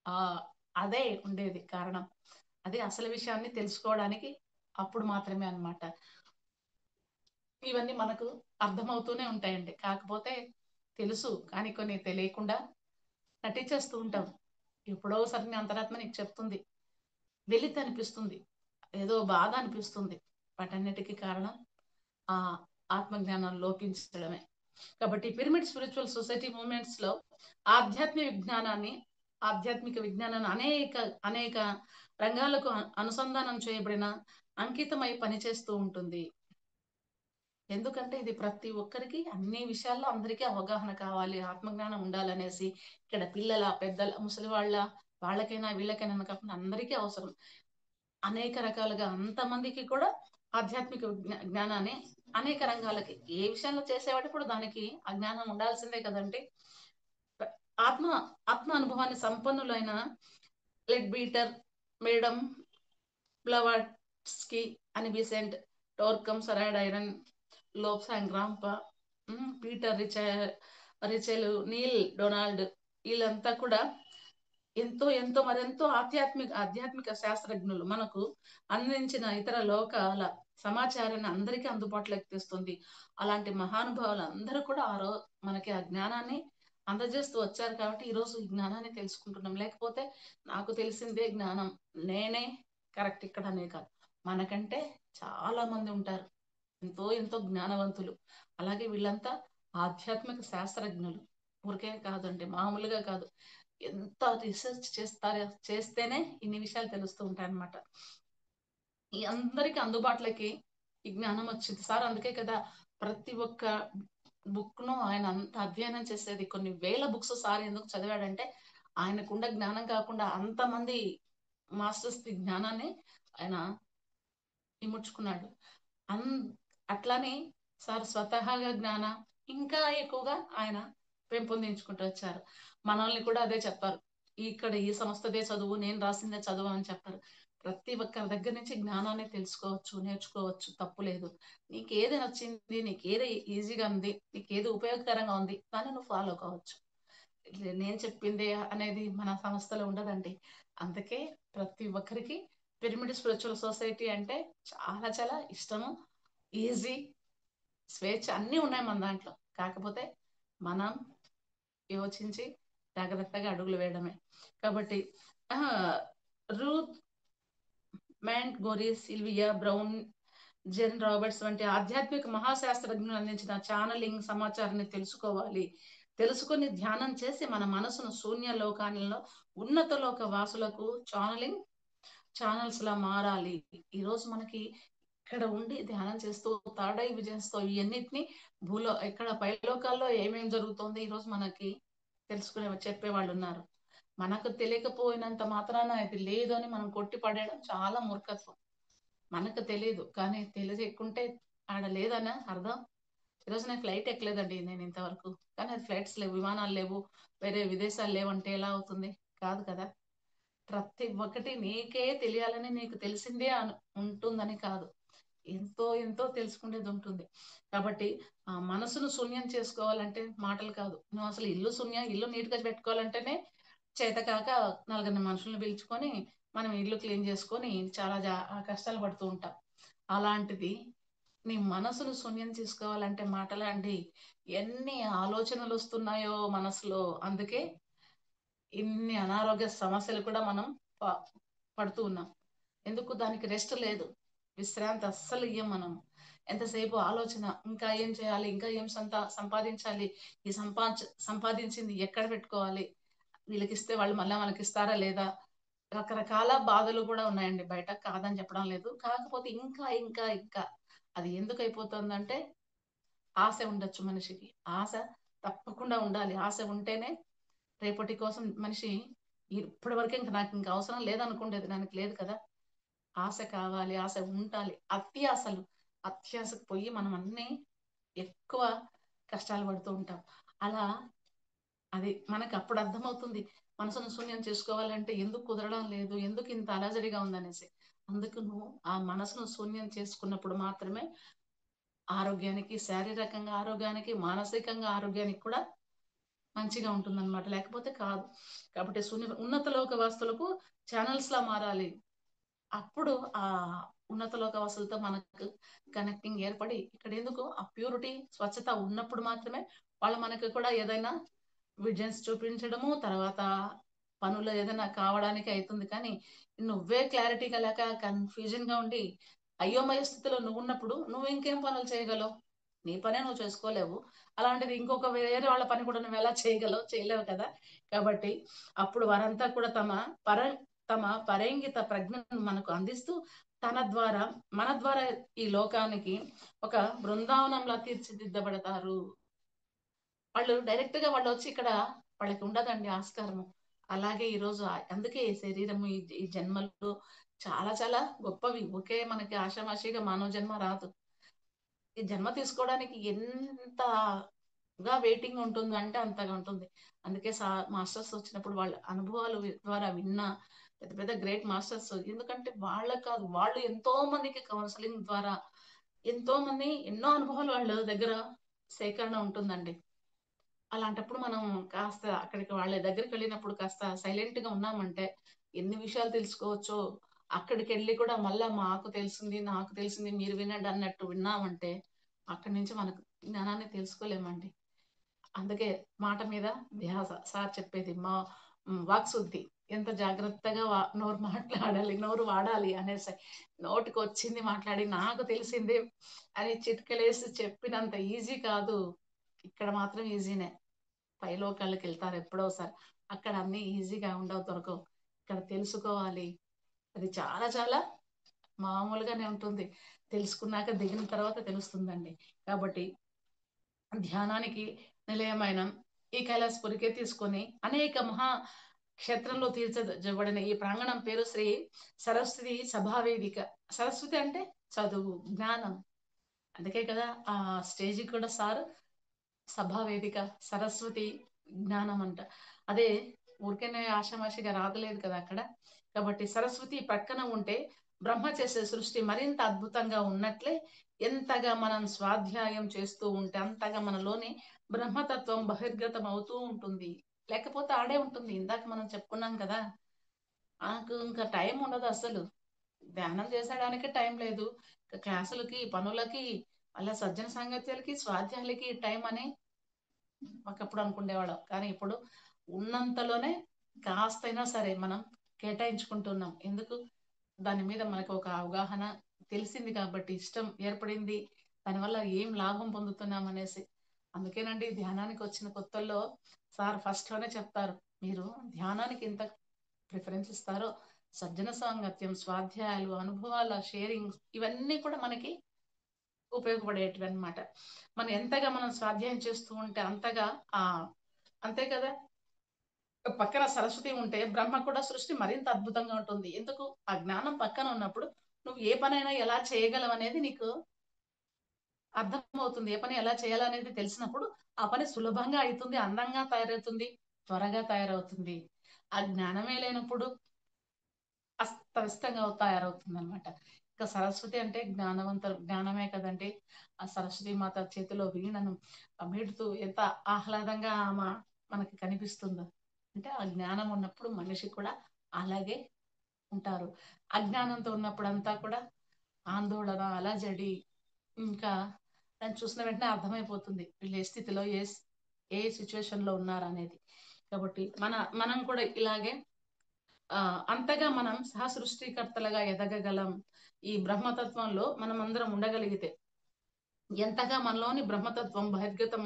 ఆ అదే ఉండేది కారణం. అదే అసలు విషయాన్ని తెలుసుకోవడానికి అప్పుడు మాత్రమే అన్నమాట. ఇవన్నీ మనకు అర్థమవుతూనే ఉంటాయండి. కాకపోతే తెలుసు కానీ కొన్ని తెలియకుండా నటించేస్తూ ఉంటాం. ఎప్పుడో ఒకసారి నీ అంతరాత్మ నీకు చెప్తుంది, వెలితి అనిపిస్తుంది, ఏదో బాధ అనిపిస్తుంది. వాటన్నిటికీ కారణం ఆ ఆత్మజ్ఞానం లోపించడమే. కాబట్టి పిరమిడ్ స్పిరిచువల్ సొసైటీ మూవ్మెంట్స్ లో ఆధ్యాత్మిక విజ్ఞానాన్ని అనేక అనేక రంగాలకు అనుసంధానం చేయబడిన అంకితమై పనిచేస్తూ ఉంటుంది. ఎందుకంటే ఇది ప్రతి ఒక్కరికి అన్ని విషయాల్లో అందరికీ అవగాహన కావాలి, ఆత్మజ్ఞానం ఉండాలనేసి ఇక్కడ పిల్లల, పెద్దల, ముసలి వాళ్ళకైనా వీళ్ళకైనా కాకుండా అందరికీ అవసరం. అనేక రకాలుగా అంతమందికి కూడా ఆధ్యాత్మిక జ్ఞానాన్ని అనేక రంగాలకి ఏ విషయంలో చేసేవాటి కూడా దానికి ఆ జ్ఞానం ఉండాల్సిందే కదండి. ఆత్మ ఆత్మ అనుభవాన్ని సంపన్నులైన లెడ్ బీటర్, మేడం బ్లవాట్స్కీ అని Vincent Torkom, Saraydarian, Lobsang Rampa, Peter Richelieu, Neale Donald, వీళ్ళంతా కూడా ఎంతో ఎంతో మరెంతో ఆధ్యాత్మిక శాస్త్రజ్ఞులు మనకు అందించిన ఇతర లోకాల సమాచారాన్ని అందరికీ అందుబాటులోకి తెస్తుంది. అలాంటి మహానుభావులు అందరూ కూడా మనకి ఆ జ్ఞానాన్ని అందజేస్తూ వచ్చారు కాబట్టి ఈరోజు ఈ జ్ఞానాన్ని తెలుసుకుంటున్నాం. లేకపోతే నాకు తెలిసిందే జ్ఞానం, నేనే కరెక్ట్ ఇక్కడ అనే కాదు, మనకంటే చాలా మంది ఉంటారు ఎంతో ఎంతో జ్ఞానవంతులు. అలాగే వీళ్ళంతా ఆధ్యాత్మిక శాస్త్రజ్ఞులు. ఊరికే కాదండి, మామూలుగా కాదు, ఎంత రీసెర్చ్ చేస్తేనే ఇన్ని విషయాలు తెలుస్తూ ఉంటాయి అన్నమాట. ఈ అందరికి అందుబాటులోకి ఈ జ్ఞానం వచ్చింది సార్. అందుకే కదా ప్రతి ఒక్క బుక్ ను ఆయన అంత అధ్యయనం చేసేది. కొన్ని వేల బుక్స్ సార్ ఎందుకు చదివాడంటే ఆయనకున్న జ్ఞానం కాకుండా అంతమంది మాస్టర్స్ జ్ఞానాన్ని ఆయన ఇముడ్చుకున్నాడు. అన్ అట్లానే సార్ స్వతహాగా జ్ఞానం ఇంకా ఎక్కువగా ఆయన పెంపొందించుకుంటూ వచ్చారు. మనల్ని కూడా అదే చెప్పారు, ఇక్కడ ఈ సంస్థదే చదువు, నేను రాసిందే చదువు అని చెప్పారు. ప్రతి ఒక్కరి దగ్గర నుంచి జ్ఞానాన్ని తెలుసుకోవచ్చు, నేర్చుకోవచ్చు, తప్పు లేదు. నీకు ఏది నచ్చింది, నీకు ఏది ఈజీగా ఉంది, నీకు ఏది ఉపయోగకరంగా ఉంది దాన్ని నువ్వు ఫాలో కావచ్చు. నేను చెప్పింది అనేది మన సంస్థలో ఉండదండి. అందుకే ప్రతి ఒక్కరికి పిరమిడ్ స్పిరిచువల్ సొసైటీ అంటే చాలా చాలా ఇష్టము, ఈజీ, స్వేచ్ఛ అన్నీ ఉన్నాయి మన దాంట్లో. కాకపోతే మనం యోచించి జాగ్రత్తగా అడుగులు వేయడమే. కాబట్టి రూత్ మ్యాంట్ గోరీ, సిల్వియా బ్రౌన్, జెన్ రాబర్ట్స్ వంటి ఆధ్యాత్మిక మహాశాస్త్రజ్ఞులు అందించిన ఛానలింగ్ సమాచారాన్ని తెలుసుకొని ధ్యానం చేసి మన మనసును శూన్య లోకాలలో ఉన్నత లోక వాసులకు ఛానల్స్ లా మారాలి. ఈరోజు మనకి ఇక్కడ ఉండి ధ్యానం చేస్తూ థర్డ్ ఐ విజన్స్ తో ఇవన్నిటిని ఇక్కడ పైలోకాల్లో ఏమేం జరుగుతుంది ఈరోజు మనకి చెప్పే వాళ్ళు ఉన్నారు. మనకు తెలియకపోయినంత మాత్రాన అది లేదు అని మనం కొట్టి పడేయడం చాలా మూర్ఖత్వం. మనకు తెలియదు కానీ తెలియకుంటే ఆడ లేదనే అర్థం. ఈరోజు నేను ఫ్లైట్ ఎక్కలేదండి నేను ఇంతవరకు, కానీ అది ఫ్లైట్స్ లేవు, విమానాలు లేవు, వేరే విదేశాలు లేవంటే ఎలా అవుతుంది? కాదు కదా. ప్రతి ఒక్కటి నీకే తెలియాలని, నీకు తెలిసిందే ఉంటుందని కాదు, ఎంతో ఎంతో తెలుసుకునేది ఉంటుంది. కాబట్టి ఆ మనసును శూన్యం చేసుకోవాలంటే మాటలు కాదు. నువ్వు అసలు ఇల్లు నీట్ గా పెట్టుకోవాలంటేనే చేతకాక నలుగురిని మనుషులను పిలుచుకొని మనం ఇల్లు క్లీన్ చేసుకొని చాలా కష్టాలు పడుతూ ఉంటాం. అలాంటిది నీ మనసును శూన్యం చేసుకోవాలంటే మాటలండి, ఎన్ని ఆలోచనలు వస్తున్నాయో మనసులో. అందుకే ఇన్ని అనారోగ్య సమస్యలు కూడా మనం పడుతూ ఉన్నాం. ఎందుకు? దానికి రెస్ట్ లేదు. విశ్రాంతి అస్సలు ఇయ్యం మనం. ఎంతసేపు ఆలోచన, ఇంకా ఏం చేయాలి, ఇంకా ఏం సంపాదించాలి, ఈ సంపాదించింది ఎక్కడ పెట్టుకోవాలి, వీళ్ళకిస్తే వాళ్ళు మళ్ళీ మనకిస్తారా లేదా, రకరకాల బాధలు కూడా ఉన్నాయండి బయట, కాదని చెప్పడం లేదు. కాకపోతే ఇంకా ఇంకా ఇంకా అది ఎందుకు అయిపోతుందంటే, ఆశ ఉండొచ్చు మనిషికి. ఆశ తప్పకుండా ఉండాలి. ఆశ ఉంటేనే రేపటి కోసం మనిషి ఇప్పటి వరకు ఇంక నాకు ఇంక అవసరం లేదనుకుండేది దానికి లేదు కదా. ఆశ కావాలి, ఆశ ఉండాలి. అత్యాశకు పోయి మనం అన్నీ ఎక్కువ కష్టాలు పడుతూ ఉంటాం. అలా అది మనకు అప్పుడు అర్థమవుతుంది. మనసును శూన్యం చేసుకోవాలంటే ఎందుకు కుదరడం లేదు, ఎందుకు ఇంత అలజడిగా ఉందనేసి. అందుకు నువ్వు ఆ మనసును శూన్యం చేసుకున్నప్పుడు మాత్రమే ఆరోగ్యానికి, శారీరకంగా ఆరోగ్యానికి, మానసికంగా ఆరోగ్యానికి కూడా మంచిగా ఉంటుందన్నమాట. లేకపోతే కాదు. కాబట్టి ఉన్నత లోక వాసులకు ఛానల్స్ లా మారాలి. అప్పుడు ఆ ఉన్నత లోక వాసులతో మనకు కనెక్టింగ్ ఏర్పడి, ఇక్కడ ఎందుకు ఆ ప్యూరిటీ, స్వచ్ఛత ఉన్నప్పుడు మాత్రమే వాళ్ళు మనకు కూడా ఏదైనా విజన్స్ చూపించడము, తర్వాత పనులు ఏదైనా కావడానికి అవుతుంది. కానీ నువ్వే క్లారిటీగా లేక కన్ఫ్యూజన్ గా ఉండి అయోమయ స్థితిలో నువ్వు ఉన్నప్పుడు నువ్వు ఇంకేం పనులు చేయగలవు? నీ పనే నువ్వు చేసుకోలేవు. అలాంటిది ఇంకొక వేరే వాళ్ళ పని కూడా నువ్వు ఎలా చేయగలవు? చేయలేవు కదా. కాబట్టి అప్పుడు వారంతా కూడా తమ పరైంగిత ప్రజ్ఞను మనకు అందిస్తూ మన ద్వారా ఈ లోకానికి ఒక బృందావనంలా తీర్చిదిద్దబడతారు. వాళ్ళు డైరెక్ట్ గా వాళ్ళు వచ్చి ఇక్కడ వాళ్ళకి ఉండదండి ఆస్కారము. అలాగే ఈరోజు అందుకే ఈ శరీరము, ఈ జన్మలు చాలా చాలా గొప్పవి. ఒకే మనకి ఆషామాషిగా మానవ జన్మ రాదు. ఈ జన్మ తీసుకోవడానికి ఎంతగా వెయిటింగ్ ఉంటుంది అంటే అంతగా ఉంటుంది. అందుకే మాస్టర్స్ వచ్చినప్పుడు వాళ్ళ అనుభవాలు ద్వారా విన్న పెద్ద పెద్ద గ్రేట్ మాస్టర్స్, ఎందుకంటే వాళ్ళ కాదు, వాళ్ళు ఎంతో మందికి కౌన్సిలింగ్ ద్వారా ఎంతో మంది ఎన్నో అనుభవాలు వాళ్ళ దగ్గర సేకరణ ఉంటుందండి. అలాంటప్పుడు మనం కాస్త అక్కడికి వాళ్ళ దగ్గరికి వెళ్ళినప్పుడు కాస్త సైలెంట్ గా ఉన్నామంటే ఎన్ని విషయాలు తెలుసుకోవచ్చో. అక్కడికి వెళ్ళి కూడా మళ్ళా నాకు తెలిసింది మీరు వినండి అన్నట్టు విన్నామంటే అక్కడి నుంచి మనకు జ్ఞానాన్ని తెలుసుకోలేమండి. అందుకే మాట మీద ధ్యాస. సార్ చెప్పేది వాక్శుద్ధి, ఎంత జాగ్రత్తగా నోరు మాట్లాడాలి, నోరు వాడాలి అనేసి, నోటికి వచ్చింది మాట్లాడి నాకు తెలిసింది అని చిట్కలేసి చెప్పినంత ఈజీ కాదు. ఇక్కడ మాత్రం ఈజీనే. పైలోకాలకు వెళ్తారు ఎప్పుడోసారి, అక్కడ అన్ని ఈజీగా ఉండవు, దొరకవు. ఇక్కడ తెలుసుకోవాలి. అది చాలా చాలా మామూలుగానే ఉంటుంది. తెలుసుకున్నాక దిగిన తర్వాత తెలుస్తుందండి. కాబట్టి ధ్యానానికి నిలయమైన ఈ కైలాసపురికే తీసుకొని అనేక క్షేత్రంలో తీర్చబడిన ఈ ప్రాంగణం పేరు శ్రీ సరస్వతి సభావేదిక. సరస్వతి అంటే చదువు, జ్ఞానం. అందుకే కదా ఆ స్టేజ్ కూడా సార్ సభావేదిక, సరస్వతి జ్ఞానం అంట. అదే ఊరికేనే ఆషామాషిగా రాగలేదు కదా అక్కడ. కాబట్టి సరస్వతి ప్రక్కన ఉంటే బ్రహ్మ చేసే సృష్టి మరింత అద్భుతంగా ఉన్నట్లే, ఎంతగా మనం స్వాధ్యాయం చేస్తూ ఉంటే అంతగా మనలోని బ్రహ్మతత్వం బహిర్గతం అవుతూ ఉంటుంది. లేకపోతే ఆడే ఉంటుంది. ఇందాక మనం చెప్పుకున్నాం కదా, నాకు ఇంకా టైం ఉండదు అసలు, ధ్యానం చేసడానికి టైం లేదు, క్లాసులకి, పనులకి, అలా సజ్జన సాంగత్యాలకి, స్వాధ్యాయాలకి టైం అని ఒకప్పుడు అనుకునేవాళ్ళం. కానీ ఇప్పుడు ఉన్నంతలోనే కాస్తైనా సరే మనం కేటాయించుకుంటున్నాం. ఎందుకు? దాని మీద మనకు ఒక అవగాహన తెలిసింది కాబట్టి, ఇష్టం ఏర్పడింది, దానివల్ల ఏం లాభం పొందుతున్నాం అనేసి. అందుకేనండి ధ్యానానికి వచ్చిన కొత్తల్లో సార్ ఫస్ట్ లోనే చెప్తారు, మీరు ధ్యానానికి ఎంత ప్రిఫరెన్స్ ఇస్తారో సజ్జన సాంగత్యం, స్వాధ్యాయాలు, అనుభవాల షేరింగ్, ఇవన్నీ కూడా మనకి ఉపయోగపడేటివి అనమాట. మనం స్వాధ్యాయం చేస్తూ ఉంటే అంతగా ఆ అంతే కదా. పక్కన సరస్వతి ఉంటే బ్రహ్మ కూడా సృష్టి మరింత అద్భుతంగా ఉంటుంది. ఎందుకు? ఆ జ్ఞానం పక్కన ఉన్నప్పుడు నువ్వు ఏ పనైనా ఎలా చేయగలవు అనేది నీకు అర్థమవుతుంది. ఏ పని ఎలా చేయాలనేది తెలిసినప్పుడు ఆ పని సులభంగా అవుతుంది, అందంగా తయారవుతుంది, త్వరగా తయారవుతుంది. ఆ జ్ఞానమే లేనప్పుడు అస్తవ్యస్తంగా తయారవుతుంది అనమాట. ఇంకా సరస్వతి అంటే జ్ఞానమే కదండి. ఆ సరస్వతి మాత చేతిలో వీణను మీటుతూ ఎంత ఆహ్లాదంగా ఆమె మనకి కనిపిస్తుందో. అంటే ఆ జ్ఞానం ఉన్నప్పుడు మనిషి కూడా అలాగే ఉంటారు. అజ్ఞానంతో ఉన్నప్పుడు అంతా కూడా ఆందోళన, అలజడి, ఇంకా దాన్ని చూసిన వెంటనే అర్థమైపోతుంది వీళ్ళు ఏ స్థితిలో ఏ సిచ్యువేషన్ లో ఉన్నారనేది. కాబట్టి మనం కూడా ఇలాగే అంతగా మనం సహ సృష్టికర్తలుగా ఎదగగలం. ఈ బ్రహ్మతత్వంలో మనం అందరం ఉండగలిగితే, ఎంతగా మనలోని బ్రహ్మతత్వం బహిర్గతం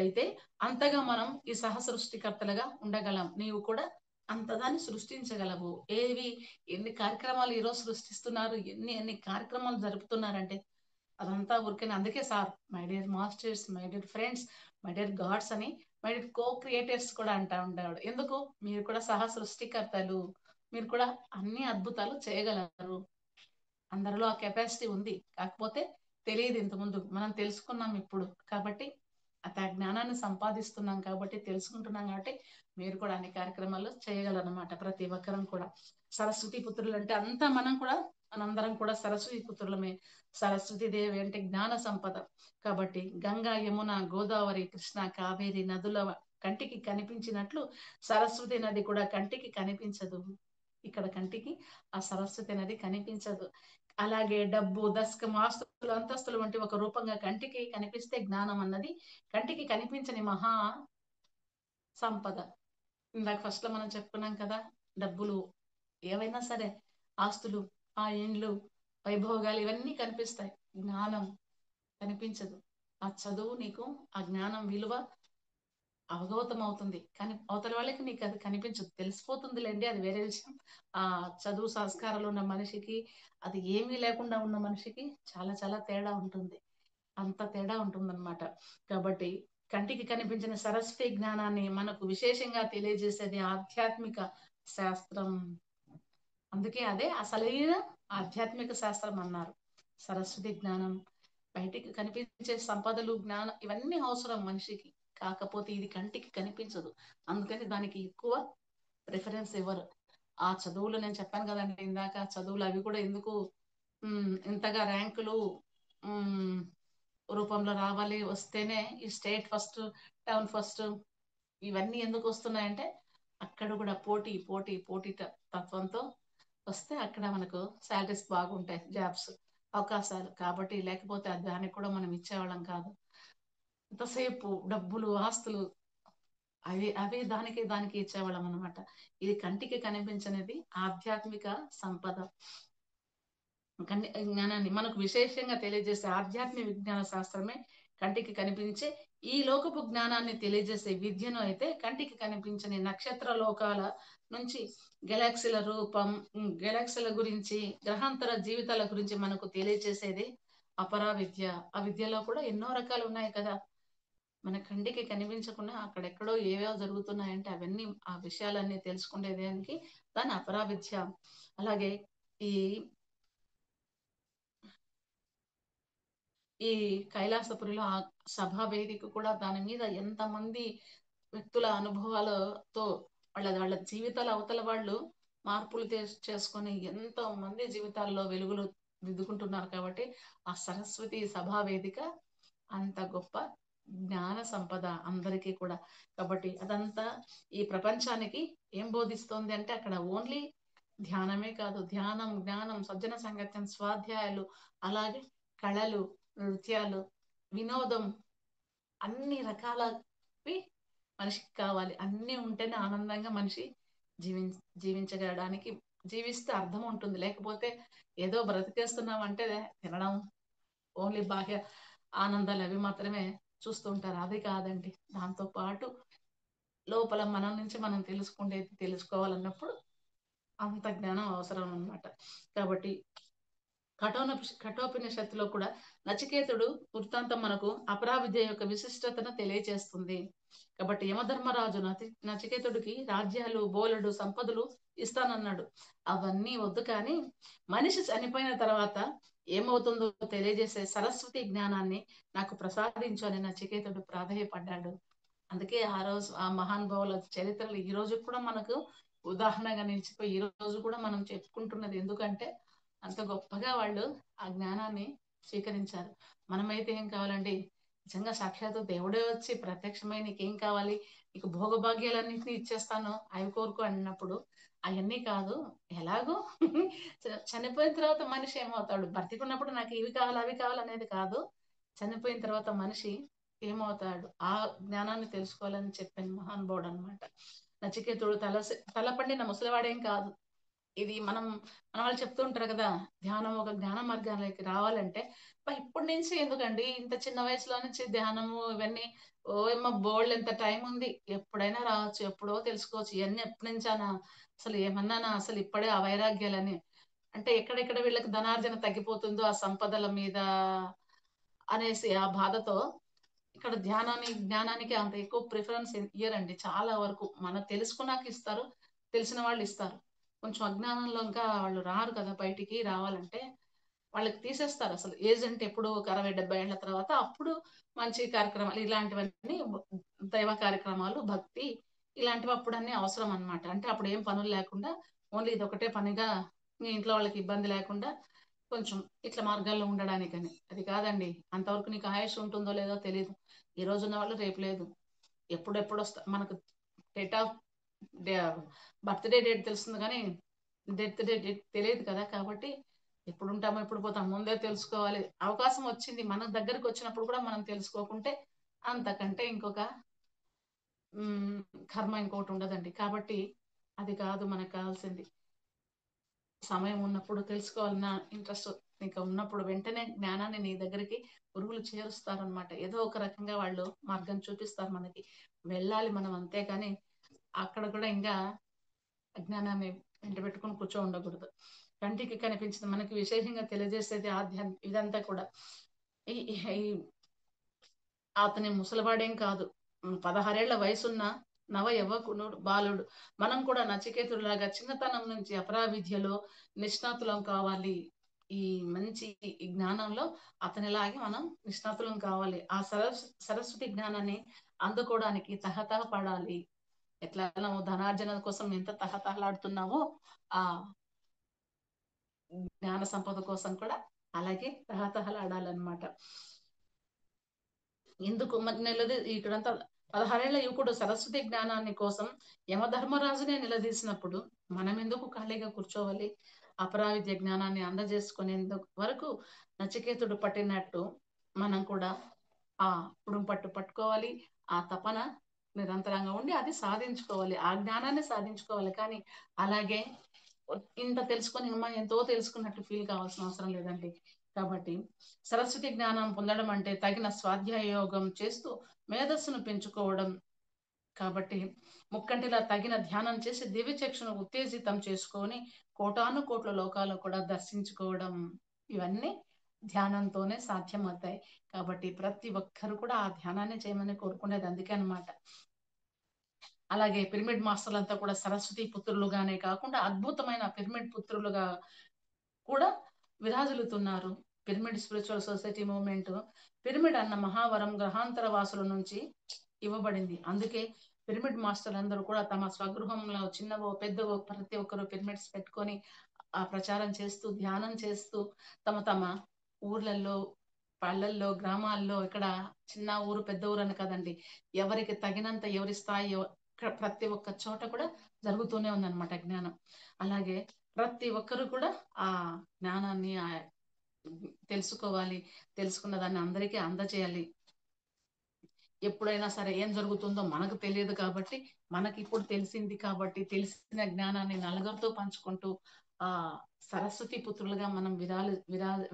అయితే అంతగా మనం ఈ సహ సృష్టికర్తలుగా ఉండగలం. నీవు కూడా అంతదాన్ని సృష్టించగలవు. ఎన్ని కార్యక్రమాలు ఈరోజు సృష్టిస్తున్నారు, ఎన్ని కార్యక్రమాలు జరుపుతున్నారంటే అదంతా ఊరికే. అందుకే sir my dear masters, my dear friends, my dear God's అని మై డియర్ కో క్రియేటర్స్ కూడా అంటా ఉండేవాడు. ఎందుకు? మీరు కూడా సహ సృష్టికర్తలు, మీరు కూడా అన్ని అద్భుతాలు చేయగలరు. అందరిలో ఆ కెపాసిటీ ఉంది. కాకపోతే తెలియదు ఇంతకుముందు, మనం తెలుసుకున్నాం ఇప్పుడు. కాబట్టి ఆ జ్ఞానాన్ని సంపాదిస్తున్నాం కాబట్టి, తెలుసుకుంటున్నాం కాబట్టి మీరు కూడా అన్ని కార్యక్రమాలు చేయగలరన్నమాట. ప్రతి ఒక్కరం కూడా సరస్వతి పుత్రులు అంటే అంతా మనందరం కూడా సరస్వతి పుత్రులమే. సరస్వతి దేవి అంటే జ్ఞాన సంపద. కాబట్టి గంగా, యమున, గోదావరి, కృష్ణ, కావేరి నదుల కంటికి కనిపించినట్లు సరస్వతి నది కూడా కంటికి కనిపించదు. ఇక్కడ కంటికి ఆ సరస్వతి నది కనిపించదు. అలాగే డబ్బు, దశకం, ఆస్తులు, అంతస్తులు వంటి ఒక రూపంగా కంటికి కనిపిస్తే జ్ఞానం అన్నది కంటికి కనిపించని మహా సంపద. ఇందాక ఫస్ట్ లో మనం చెప్పుకున్నాం కదా, డబ్బులు ఏవైనా సరే, ఆస్తులు, ఆ ఇండ్లు, వైభోగాలు ఇవన్నీ కనిపిస్తాయి. జ్ఞానం కనిపించదు. ఆ చదువు నీకు ఆ జ్ఞానం విలువ అవగతం అవుతుంది, కానీ అవతల వాళ్ళకి నీకు అది కనిపించదు. తెలిసిపోతుందిలేండి, అది వేరే విషయం. ఆ చదువు సంస్కారాలు ఉన్న మనిషికి, అది ఏమీ లేకుండా ఉన్న మనిషికి చాలా చాలా తేడా ఉంటుంది. అంత తేడా ఉంటుందన్నమాట. కాబట్టి కంటికి కనిపించిన సరస్వతి జ్ఞానాన్ని మనకు విశేషంగా తెలియజేసేది ఆధ్యాత్మిక శాస్త్రం. అందుకే అదే అసలైన ఆధ్యాత్మిక శాస్త్రం అన్నారు. సరస్వతి జ్ఞానం, బయటికి కనిపించే సంపదలు, జ్ఞానం ఇవన్నీ అవసరం మనిషికి. కాకపోతే ఇది కంటికి కనిపించదు, అందుకని దానికి ఎక్కువ ప్రిఫరెన్స్ ఇవ్వరు. ఆ చదువులు నేను చెప్పాను కదండి ఇందాక, చదువులు అవి కూడా ఎందుకు ఇంతగా ర్యాంకులు రూపంలో రావాలి, వస్తేనే ఈ స్టేట్ ఫస్ట్, టౌన్ ఫస్ట్, ఇవన్నీ ఎందుకు వస్తున్నాయంటే అక్కడ కూడా పోటీ పోటీ పోటీ తత్వంతో వస్తే అక్కడ మనకు శాలరీస్ బాగుంటాయి, జాబ్స్ అవకాశాలు. కాబట్టి లేకపోతే దానికి కూడా మనం ఇచ్చేవాళ్ళం కాదు. ఎంతసేపు డబ్బులు, ఆస్తులు అవి దానికి ఇచ్చేవాళ్ళం అనమాట. ఇది కంటికి కనిపించనిది ఆధ్యాత్మిక సంపద. జ్ఞానాన్ని మనకు విశేషంగా తెలియజేసే ఆధ్యాత్మిక విజ్ఞాన శాస్త్రమే కంటికి కనిపించే ఈ లోకపు జ్ఞానాన్ని తెలియజేసే విద్యను అయితే కంటికి కనిపించని నక్షత్ర లోకాల నుంచి గెలాక్సీల రూపం, గెలాక్సీల గురించి, గ్రహాంతర జీవితాల గురించి మనకు తెలియజేసేది అపరా విద్య. ఆ విద్యలో కూడా ఎన్నో రకాలు ఉన్నాయి కదా, మన కంటికి కనిపించకుండా అక్కడెక్కడో ఏవేవో జరుగుతున్నాయంటే అవన్నీ, ఆ విషయాలన్నీ తెలుసుకునేదానికి దాని అపరా విద్య. అలాగే ఈ ఈ కైలాసపురిలో ఆ సభా వేదిక కూడా, దాని మీద ఎంతమంది వ్యక్తుల అనుభవాలతో వాళ్ళ జీవితాల అవతల వాళ్ళు మార్పులు చేసుకొని ఎంతో మంది జీవితాల్లో వెలుగులు దిద్దుకుంటున్నారు. కాబట్టి ఆ సరస్వతి సభా వేదిక అంత గొప్ప జ్ఞాన సంపద అందరికీ కూడా. కాబట్టి అదంతా ఈ ప్రపంచానికి ఏం బోధిస్తోంది అంటే అక్కడ ఓన్లీ ధ్యానమే కాదు, ధ్యానం, జ్ఞానం, సజ్జన సంగత్యం, స్వాధ్యాయాలు, అలాగే కళలు, నృత్యాలు, వినోదం, అన్ని రకాలవి మనిషికి కావాలి. అన్నీ ఉంటేనే ఆనందంగా మనిషి జీవించగలడానికి, జీవిస్తే అర్థం ఉంటుంది. లేకపోతే ఏదో బ్రతికేస్తున్నాం అంటే తినడం, ఓన్లీ బాహ్య ఆనందాలు అవి మాత్రమే చూస్తూ ఉంటారు. అది కాదండి. దాంతో పాటు లోపల మనం నుంచి మనం తెలుసుకోవాలన్నప్పుడు అంత జ్ఞానం అవసరం అన్నమాట. కాబట్టి కఠోపనిషత్తులో కూడా నచికేతుడు వృత్తాంతం మనకు అపరా విద్య యొక్క విశిష్టతను తెలియజేస్తుంది. కాబట్టి యమధర్మరాజు నచికేతుడికి రాజ్యాలు, బోలెడు సంపదలు ఇస్తానన్నాడు. అవన్నీ వద్దు, కానీ మనిషి చనిపోయిన తర్వాత ఏమవుతుందో తెలియజేసే సరస్వతి జ్ఞానాన్ని నాకు ప్రసాదించు అని నచికేతుడు ప్రాధేయపడ్డాడు. అందుకే ఆ రోజు ఆ మహానుభావుల చరిత్రలు ఈ రోజు కూడా మనకు ఉదాహరణగా నిలిచిపోయి ఈ రోజు కూడా మనం చెప్పుకుంటున్నది. ఎందుకంటే అంత గొప్పగా వాళ్ళు ఆ జ్ఞానాన్ని స్వీకరించారు. మనమైతే ఏం కావాలండి, నిజంగా సాక్షాత్తు దేవుడే వచ్చి ప్రత్యక్షమై నీకేం కావాలి, నీకు భోగభాగ్యాలన్నింటినీ ఇచ్చేస్తాను అవి కోరుకో అన్నప్పుడు అవన్నీ కాదు. ఎలాగో చనిపోయిన తర్వాత మనిషి ఏమవుతాడు, బ్రతికున్నప్పుడు నాకు ఇవి కావాలి అవి కావాలి అనేది కాదు, చనిపోయిన తర్వాత మనిషి ఏమవుతాడు ఆ జ్ఞానాన్ని తెలుసుకోవాలని చెప్పిన మహానుభావుడు అనమాట నచికేతుడు తలపండిన ముసలివాడేం కాదు. ఇది మన వాళ్ళు చెప్తూ ఉంటారు కదా, ధ్యానం ఒక జ్ఞాన మార్గాలకి రావాలంటే ఇప్పటి నుంచి ఎందుకండి, ఇంత చిన్న వయసులో నుంచి ధ్యానము ఇవన్నీ. ఓ ఏమో బోల్డ్ ఎంత టైం ఉంది, ఎప్పుడైనా రావచ్చు, ఎప్పుడో తెలుసుకోవచ్చు. ఇవన్నీ ఎప్పటి నుంచానా, అసలు ఏమన్నానా, అసలు ఇప్పుడే ఆ వైరాగ్యాలని. అంటే ఎక్కడెక్కడ వీళ్ళకి ధనార్జన తగ్గిపోతుందో ఆ సంపదల మీద అనేసి ఆ బాధతో ఇక్కడ జ్ఞానానికి అంత ఎక్కువ ప్రిఫరెన్స్ ఇయ్యరండి. చాలా వరకు మన తెలుసుకున్నాక ఇస్తారు, తెలిసిన వాళ్ళు ఇస్తారు. కొంచెం అజ్ఞానంలో ఇంకా వాళ్ళు రారు కదా, బయటికి రావాలంటే వాళ్ళకి తీసేస్తారు. అసలు ఏజ్ అంటే ఎప్పుడు ఒక 60-70 ఏళ్ల తర్వాత అప్పుడు మంచి కార్యక్రమాలు ఇలాంటివన్నీ, దైవ కార్యక్రమాలు, భక్తి ఇలాంటివి అప్పుడు అన్నీ అవసరం అన్నమాట. అంటే అప్పుడు ఏం పనులు లేకుండా ఓన్లీ ఇది ఒకటే పనిగా మీ ఇంట్లో వాళ్ళకి ఇబ్బంది లేకుండా కొంచెం ఇట్లా మార్గాల్లో ఉండడానికని. అది కాదండి, అంతవరకు నీకు ఆయుష్ ఉంటుందో లేదో తెలియదు. ఈ రోజు ఉన్న వాళ్ళు రేపు లేదు. ఎప్పుడెప్పుడు వస్తా మనకు డేట్ ఆఫ్ బర్త్డే డేట్ తెలుస్తుంది కానీ డెత్ డేట్ తెలియదు కదా. కాబట్టి ఎప్పుడు ఉంటామో ఎప్పుడు పోతామో ముందే తెలుసుకోవాలి. అవకాశం వచ్చింది మన దగ్గరకు వచ్చినప్పుడు కూడా మనం తెలుసుకోకుంటే అంతకంటే ఇంకొక కర్మ ఇంకోటి ఉండదండి. కాబట్టి అది కాదు మనకు కావాల్సింది. సమయం ఉన్నప్పుడు తెలుసుకోవాలన్న ఇంట్రెస్ట్ నీకు ఉన్నప్పుడు వెంటనే జ్ఞానాన్ని నీ దగ్గరికి గురువులు చేరుస్తారనమాట. ఏదో ఒక రకంగా వాళ్ళు మార్గం చూపిస్తారు మనకి. వెళ్ళాలి మనం, అంతేకాని అక్కడ కూడా ఇంకా అజ్ఞానాన్ని వెంట పెట్టుకుని కూర్చో ఉండకూడదు. కంటికి కనిపించింది మనకి విశేషంగా తెలియజేసేది ఇదంతా కూడా ఈ ఈ- అతని ముసలివాడేం కాదు. 16 ఏళ్ల వయసున్న నవ యవ్వకునుడు బాలుడు. మనం కూడా నచికేతుడిలాగా చిన్నతనం నుంచి అపరావిద్యలో నిష్ణాతులం కావాలి. ఈ మంచి ఈ జ్ఞానంలో అతనిలాగే మనం నిష్ణాతులం కావాలి. ఆ సరస్వతి జ్ఞానాన్ని అందుకోవడానికి తహతహ పడాలి. ఎట్లా నువ్వు ధనార్జన కోసం ఎంత తహతహలాడుతున్నావో ఆ జ్ఞాన సంపద కోసం కూడా అలాగే తహతహలాడాలన్నమాట. ఎందుకు మరి ఇక్కడంతా 16 ఏళ్ల యువకుడు సరస్వతి జ్ఞానాన్ని కోసం యమధర్మరాజునే నిలదీసినప్పుడు మనం ఎందుకు ఖాళీగా కూర్చోవాలి? అపరావిద్య జ్ఞానాన్ని అందజేసుకునేందుకు వరకు నచికేతుడు పట్టినట్టు మనం కూడా ఆ పట్టుకోవాలి. ఆ తపన నిరంతరంగా ఉండి అది సాధించుకోవాలి, ఆ జ్ఞానాన్ని సాధించుకోవాలి. కానీ అలాగే ఇంత తెలుసుకొని ఎంతో తెలుసుకున్నట్టు ఫీల్ కావాల్సిన అవసరం లేదండి. కాబట్టి సరస్వతి జ్ఞానం పొందడం అంటే తగిన స్వాధ్యాయ యోగం చేస్తూ మేధస్సును పెంచుకోవడం. కాబట్టి ముక్కంటిలా తగిన ధ్యానం చేసి దివ్యచక్షును ఉత్తేజితం చేసుకొని కోటాను కోట్ల లోకాలు కూడా దర్శించుకోవడం. ఇవన్నీ ధ్యానంతోనే సాధ్యమవుతాయి. కాబట్టి ప్రతి ఒక్కరు కూడా ఆ ధ్యానాన్ని చేయమని కోరుకునేది అందుకే అన్నమాట. అలాగే పిరమిడ్ మాస్టర్లంతా కూడా సరస్వతి పుత్రులుగానే కాకుండా అద్భుతమైన పిరమిడ్ పుత్రులుగా కూడా విరాజిల్లుతున్నారు. Pyramid spiritual society movement pyramid అన్న మహావరం గ్రహాంతర వాసుల నుంచి ఇవ్వబడింది. అందుకే పిరమిడ్ మాస్టర్లు అందరూ కూడా తమ స్వగృహంలో చిన్నవో పెద్దవో ప్రతి ఒక్కరు పిరమిడ్స్ పెట్టుకొని ఆ ప్రచారం చేస్తూ ధ్యానం చేస్తూ తమ ఊర్లలో, పల్లెల్లో, గ్రామాల్లో, ఇక్కడ చిన్న ఊరు పెద్ద ఊరు అని కదండి, ఎవరికి తగినంత ఎవరి స్థాయి ప్రతి ఒక్క చోట కూడా జరుగుతూనే ఉందన్నమాట జ్ఞానం. అలాగే ప్రతి ఒక్కరు కూడా ఆ జ్ఞానాన్ని తెలుసుకోవాలి, తెలుసుకున్న దాన్ని అందరికీ అందజేయాలి. ఎప్పుడైనా సరే ఏం జరుగుతుందో మనకు తెలియదు కాబట్టి, మనకి ఇప్పుడు తెలిసింది కాబట్టి తెలిసిన జ్ఞానాన్ని నలుగురితో పంచుకుంటూ ఆ సరస్వతి పుత్రులుగా మనం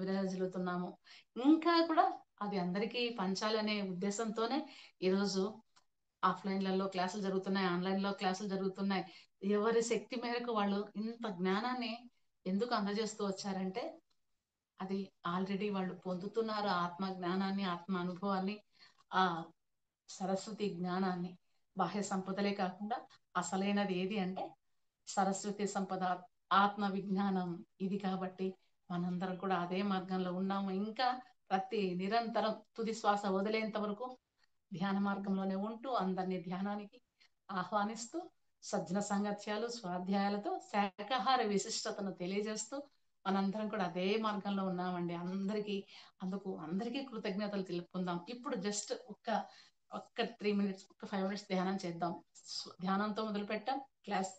విరాజిల్లుతున్నాము. ఇంకా కూడా అది అందరికీ పంచాలనే ఉద్దేశంతోనే ఈరోజు ఆఫ్లైన్లలో క్లాసులు జరుగుతున్నాయి, ఆన్లైన్లో క్లాసులు జరుగుతున్నాయి. ఎవరి శక్తి మేరకు వాళ్ళు ఇంత జ్ఞానాన్ని ఎందుకు అందజేస్తూ వచ్చారంటే అది ఆల్రెడీ వాళ్ళు పొందుతున్నారు. ఆత్మ జ్ఞానాన్ని, ఆత్మ అనుభవాన్ని, ఆ సరస్వతి జ్ఞానాన్ని. బాహ్య సంపదలే కాకుండా అసలైనది ఏది అంటే సరస్వతి సంపద, ఆత్మ విజ్ఞానం. ఇది కాబట్టి మనందరం కూడా అదే మార్గంలో ఉన్నాము. ఇంకా నిరంతరం తుది శ్వాస వదిలేంత వరకు ధ్యాన మార్గంలోనే ఉంటూ అందరినీ ధ్యానానికి ఆహ్వానిస్తూ సజ్జన సంగత్యాలు, స్వాధ్యాయాలతో శాకాహార విశిష్టతను తెలియజేస్తూ మనందరం కూడా అదే మార్గంలో ఉన్నామండి. అందరికీ కృతజ్ఞతలు తెలుపుకుందాం. ఇప్పుడు జస్ట్ ఒక్క 3 మినిట్స్, ఒక్క 5 మినిట్స్ ధ్యానం చేద్దాం. ధ్యానంతో మొదలు పెట్టాం. క్లాస్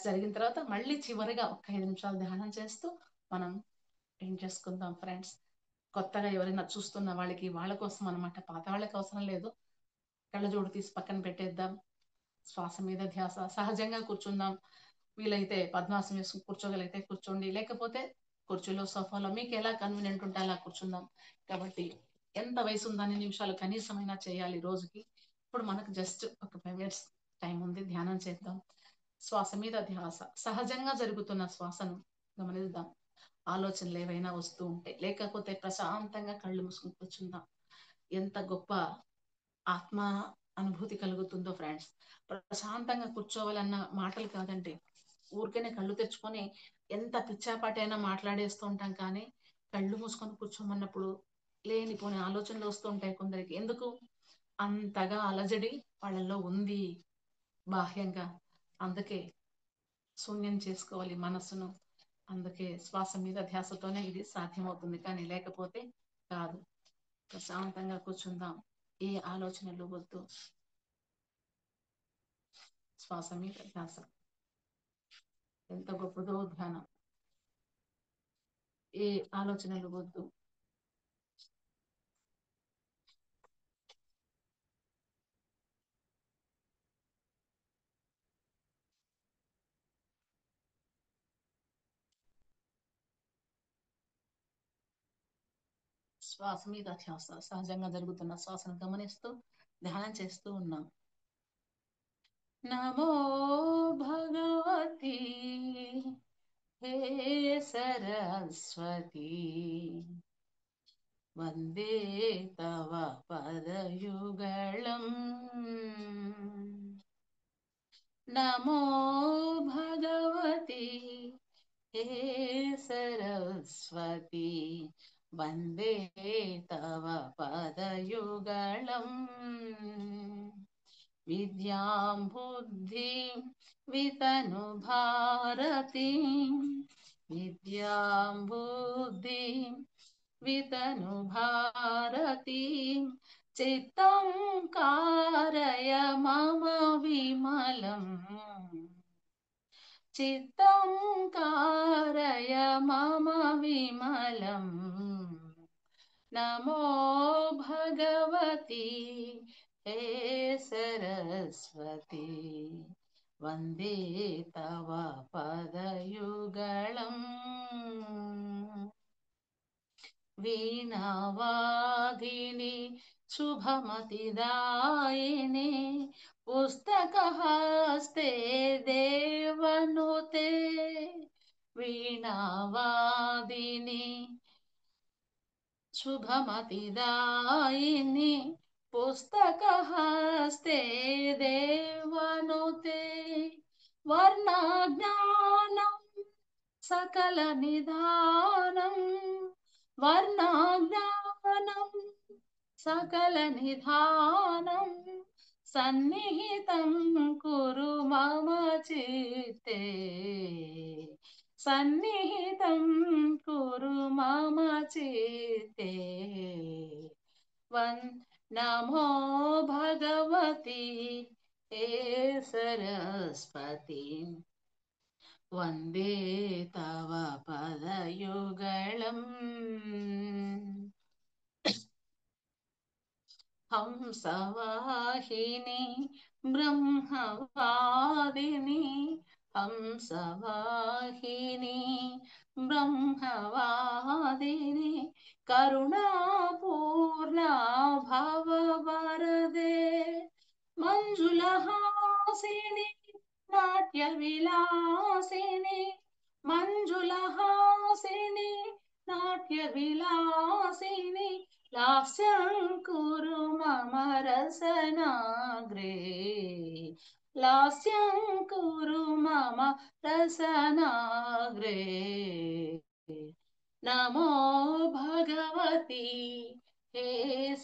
జరిగిన తర్వాత మళ్ళీ చివరిగా ఒక్క 5 నిమిషాలు ధ్యానం చేస్తూ మనం ఏం చేసుకుందాం ఫ్రెండ్స్. కొత్తగా ఎవరైనా చూస్తున్న వాళ్ళ కోసం అనమాట, పాత వాళ్ళకి అవసరం లేదు. కళ్ళజోడు తీసి పక్కన పెట్టేద్దాం. శ్వాస మీద ధ్యాస. సహజంగా కూర్చుందాం. వీలైతే పద్మాసనం వేసుకుని కూర్చోగలిగితే కూర్చోండి, లేకపోతే కుర్చీలో సోఫాలో మీకు ఎలా కన్వీనియంట్ ఉంటే అలా కూర్చుందాం. కాబట్టి ఎంత వయసు ఉందో అన్ని నిమిషాలు కనీసమైనా చేయాలి రోజుకి. ఇప్పుడు మనకు జస్ట్ ఒక 5 minutes టైం ఉంది, ధ్యానం చేద్దాం. శ్వాస మీద ధ్యాస, సహజంగా జరుగుతున్న శ్వాసను గమనిద్దాం. ఆలోచనలు ఏవైనా వస్తూ ఉంటే, లేకపోతే ప్రశాంతంగా కళ్ళు మూసుకుని కూర్చుందాం. ఎంత గొప్ప ఆత్మ అనుభూతి కలుగుతుందో ఫ్రెండ్స్. ప్రశాంతంగా కూర్చోవాలన్న మాటలు కాదండి, ఊరికేనే కళ్ళు తెచ్చుకొని ఎంత పిచ్చాపాటైనా మాట్లాడేస్తూ ఉంటాం. కానీ కళ్ళు మూసుకొని కూర్చోమన్నప్పుడు లేనిపోని ఆలోచనలు వస్తూ ఉంటాయి కొందరికి. ఎందుకు? అంతగా అలజడి వాళ్ళల్లో ఉంది బాహ్యంగా. అందుకే శూన్యం చేసుకోవాలి మనస్సును. అందుకే శ్వాస మీద ధ్యాసతోనే ఇది సాధ్యమవుతుంది, కానీ లేకపోతే కాదు. ప్రశాంతంగా కూర్చుందాం, ఏ ఆలోచనలు వద్దు. శ్వాస మీద ధ్యాస ఎంత గొప్పదో ధ్యానం. ఏ ఆలోచనలు వద్దు. శ్వాస మీద ధ్యాస, సహజంగా జరుగుతున్న శ్వాసను గమనిస్తూ ధ్యానం చేస్తూ ఉన్నాం. నమో భగవతి హే సరస్వతి, వందే తవ పదయుగళం. నమో భగవతి హే సరస్వతి, వందే తవ పదయుగళం. విద్యాం బుద్ధిం వితను భారతి, విద్యాం బుద్ధిం వితను భారతి, చిత్తం కారయ మమ విమలం, చిత్తం కారయ మమ విమలం. నమో భగవతి హే సరస్వతి, వందే తవ పదయుగళం. వీణావాదిని శుభమతిదాయిని, పుస్తకహస్తే దేవనుతే, వీణావాదిని శుభమతిదాయిని, పుస్తకహస్తే దేవనుతే, వర్ణజ్ఞానం సకల నిధానం, వర్ణజ్ఞానం సకల నిధానం, సన్నిహితం కురు మమ చిత్తే, సన్నిహితం కురు మమ చిత్తే. నమో భగవతి హే సరస్వతి, వందే తవ పదయుగళం. హంసవాహిని బ్రహ్మవాదిని, హంసవాహిని బ్రహ్మవాదిని, కరుణాపూర్ణ భవవరదే, మంజులహాసిని నాట్య విలాసిని, మంజులహాసిని నాట్య విలాసిని, లాస్యం కురు మమ రసనాగ్రే, లాస్యం కురు మమ రసనాగ్రే. నమో భగవతి హే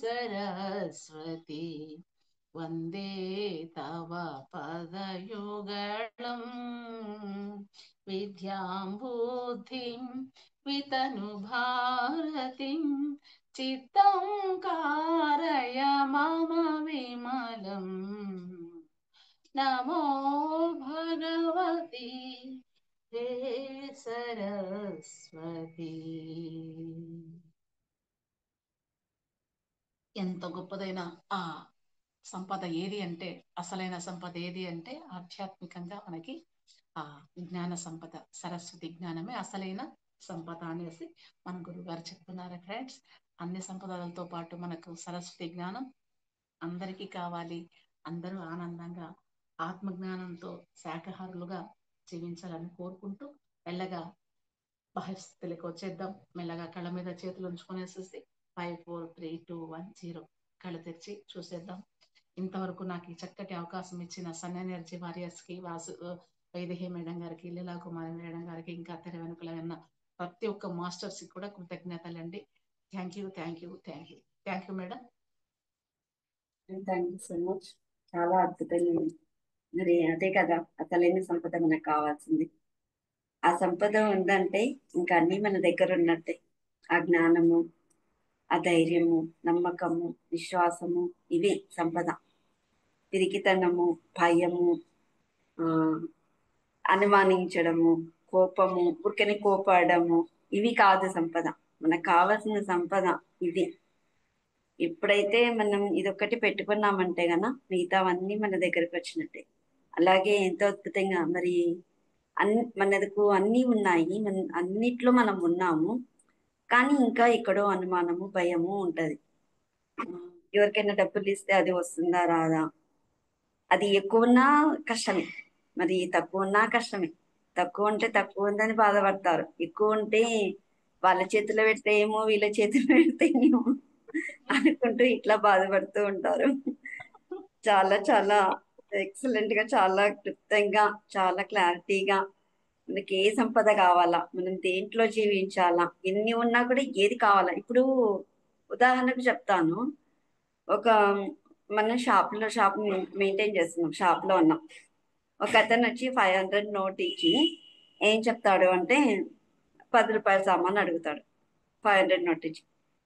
సరస్వతి, వందే తవ పదయుగళం. విద్యాం బుద్ధిం వితను భారతిం, చిత్తం కారయ మమ విమలం. నమో భగవతి హే సరస్వతి. ఎంత గొప్పదైన ఆ సంపద ఏది అంటే, అసలైన సంపద ఏది అంటే ఆధ్యాత్మికంగా మనకి ఆ జ్ఞాన సంపద, సరస్వతి జ్ఞానమే అసలైన సంపద అనేసి మన గురువు గారు చెప్తున్నారు ఫ్రెండ్స్. అన్ని సంపదలతో పాటు మనకు సరస్వతి జ్ఞానం అందరికీ కావాలి. అందరూ ఆనందంగా ఆత్మజ్ఞానంతో శాకాహారులుగా జీవించాలని కోరుకుంటూ మెల్లగా బాహ్యస్థితిలోకి వచ్చేద్దాం. మెల్లగా కళ్ళ మీద చేతులు ఉంచుకునేసేసి 5 4 3 2 1 0 కళ్ళు తెరిచి చూసేద్దాం. ఇంతవరకు నాకు ఈ చక్కటి అవకాశం ఇచ్చిన సన్ ఎనర్జీ వారియర్స్ కి, వైదేహి మేడం గారికి, లీలా కుమారి మేడం గారికి, ఇంకా తెర వెనుకల ఉన్న ప్రతి ఒక్క మాస్టర్స్ కి కూడా కృతజ్ఞతలండి. Thank you, thank you, thank you, thank you madam. Thank you so much. చాలా అద్భుతంగా ఉంది. మరి అదే కదా అసలైన సంపద మనకు కావాల్సింది. ఆ సంపద ఉందంటే ఇంకా అన్ని మన దగ్గర ఉన్నట్టే. ఆ జ్ఞానము, ఆ ధైర్యము, నమ్మకము, విశ్వాసము, ఇవే సంపద. పిరికితనము, భయము, ఆ అనుమానించడము, కోపము, ఊరికనే కోపడము, ఇవి కాదు సంపద. మనకు కావాల్సిన సంపద ఇది. ఎప్పుడైతే మనం ఇదొక్కటి పెట్టుకున్నామంటే గన మిగతావన్నీ మన దగ్గరకు వచ్చినట్టే. అలాగే ఎంతో అద్భుతంగా మరి మనకు అన్నీ ఉన్నాయి, అన్నిట్లో మనం ఉన్నాము. కానీ ఇంకా ఎక్కడో అనుమానము, భయము ఉంటది. ఎవరికైనా డబ్బులు ఇస్తే అది వస్తుందా రాదా, అది ఎక్కువ ఉన్నా కష్టమే, మరి తక్కువ ఉన్నా కష్టమే. తక్కువ ఉంటే తక్కువ ఉందని బాధపడతారు, ఎక్కువ ఉంటే వాళ్ళ చేతిలో పెడితే ఏమో వీళ్ళ చేతిలో పెడితే ఏమో అనుకుంటూ ఇట్లా బాధపడుతూ ఉంటారు. చాలా చాలా ఎక్సలెంట్ గా, చాలా క్లుప్తంగా, చాలా క్లారిటీగా మనకి ఏ సంపద కావాలా, మనం దేంట్లో జీవించాలా, ఎన్ని ఉన్నా కూడా ఏది కావాలా. ఇప్పుడు ఉదాహరణకు చెప్తాను. ఒక మనం షాప్ మెయింటైన్ చేస్తున్నాం, షాప్ లో ఉన్నాం. ఒక అతను వచ్చి 500 నోట్ ఇచ్చి ఏం చెప్తాడు అంటే 10 రూపాయల సామాన్ అడుగుతాడు. 500 నోట్ ఇచ్చి,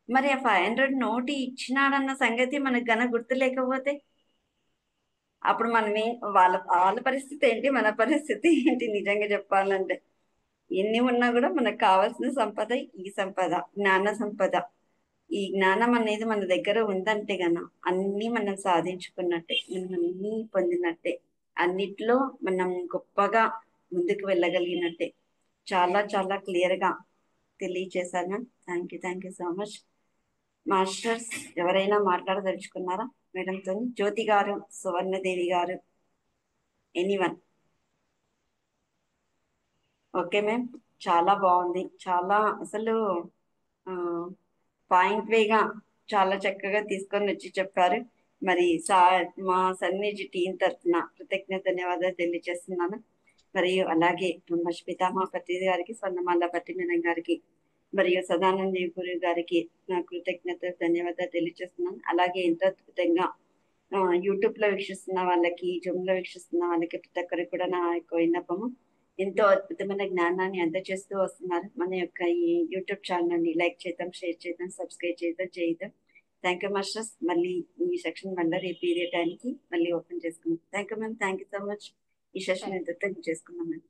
మరి ఆ 500 నోట్ ఇచ్చినాడన్న సంగతి మనకు గన గుర్తు లేకపోతే అప్పుడు మనమే, వాళ్ళ వాళ్ళ పరిస్థితి ఏంటి, మన పరిస్థితి ఏంటి? నిజంగా చెప్పాలంటే ఎన్ని ఉన్నా కూడా మనకు కావాల్సిన సంపద ఈ సంపద, జ్ఞాన సంపద. ఈ జ్ఞానం అనేది మన దగ్గర ఉందంటే గన అన్ని మనం సాధించుకున్నట్టే, మనం అన్ని పొందినట్టే, అన్నిట్లో మనం గొప్పగా ముందుకు వెళ్ళగలిగినట్టే. చాలా చాలా క్లియర్ గా తెలియచేశాను. Thank you so much. Masters ఎవరైనా మాట్లాడదలుచుకున్నారా మేడంతో? జ్యోతి గారు, సువర్ణదేవి గారు, ఎనీవన్? ఓకే మ్యామ్, చాలా బాగుంది. చాలా అసలు పాయింట్ వేగా చాలా చక్కగా తీసుకొని వచ్చి చెప్పారు. మరి మా సన్నిధి టీం తరఫున కృతజ్ఞత ధన్యవాదాలు తెలియజేస్తున్నాను. మరియు అలాగే బ్రహ్మర్షి పితామహ పత్రి గారికి, స్వర్ణమాల పత్రి మేడం గారికి, మరియు సదానంద గురువు గారికి నా కృతజ్ఞత ధన్యవాదాలు తెలియజేస్తున్నాను. అలాగే ఎంతో అద్భుతంగా యూట్యూబ్ లో వీక్షిస్తున్న వాళ్ళకి, జూమ్ లో వీక్షిస్తున్న వాళ్ళకి ప్రతి ఒక్కరికి కూడా నా యొక్క విన్నపము, ఎంతో అద్భుతమైన జ్ఞానాన్ని అందజేస్తూ వస్తున్నారు. మన యొక్క ఈ యూట్యూబ్ ఛానల్ ని లైక్ చేద్దాం, షేర్ చేద్దాం, సబ్స్క్రైబ్ చేద్దాం. Thank you masters. మళ్ళీ ఈ సెక్షన్ మళ్ళీ రేపు ఇదే టైంకి మళ్ళీ ఓపెన్ చేసుకుందాం. Thank you ma'am, thank you so much. ఈ సెషన్ ఎంత చేసుకున్నాం మ్యామ్.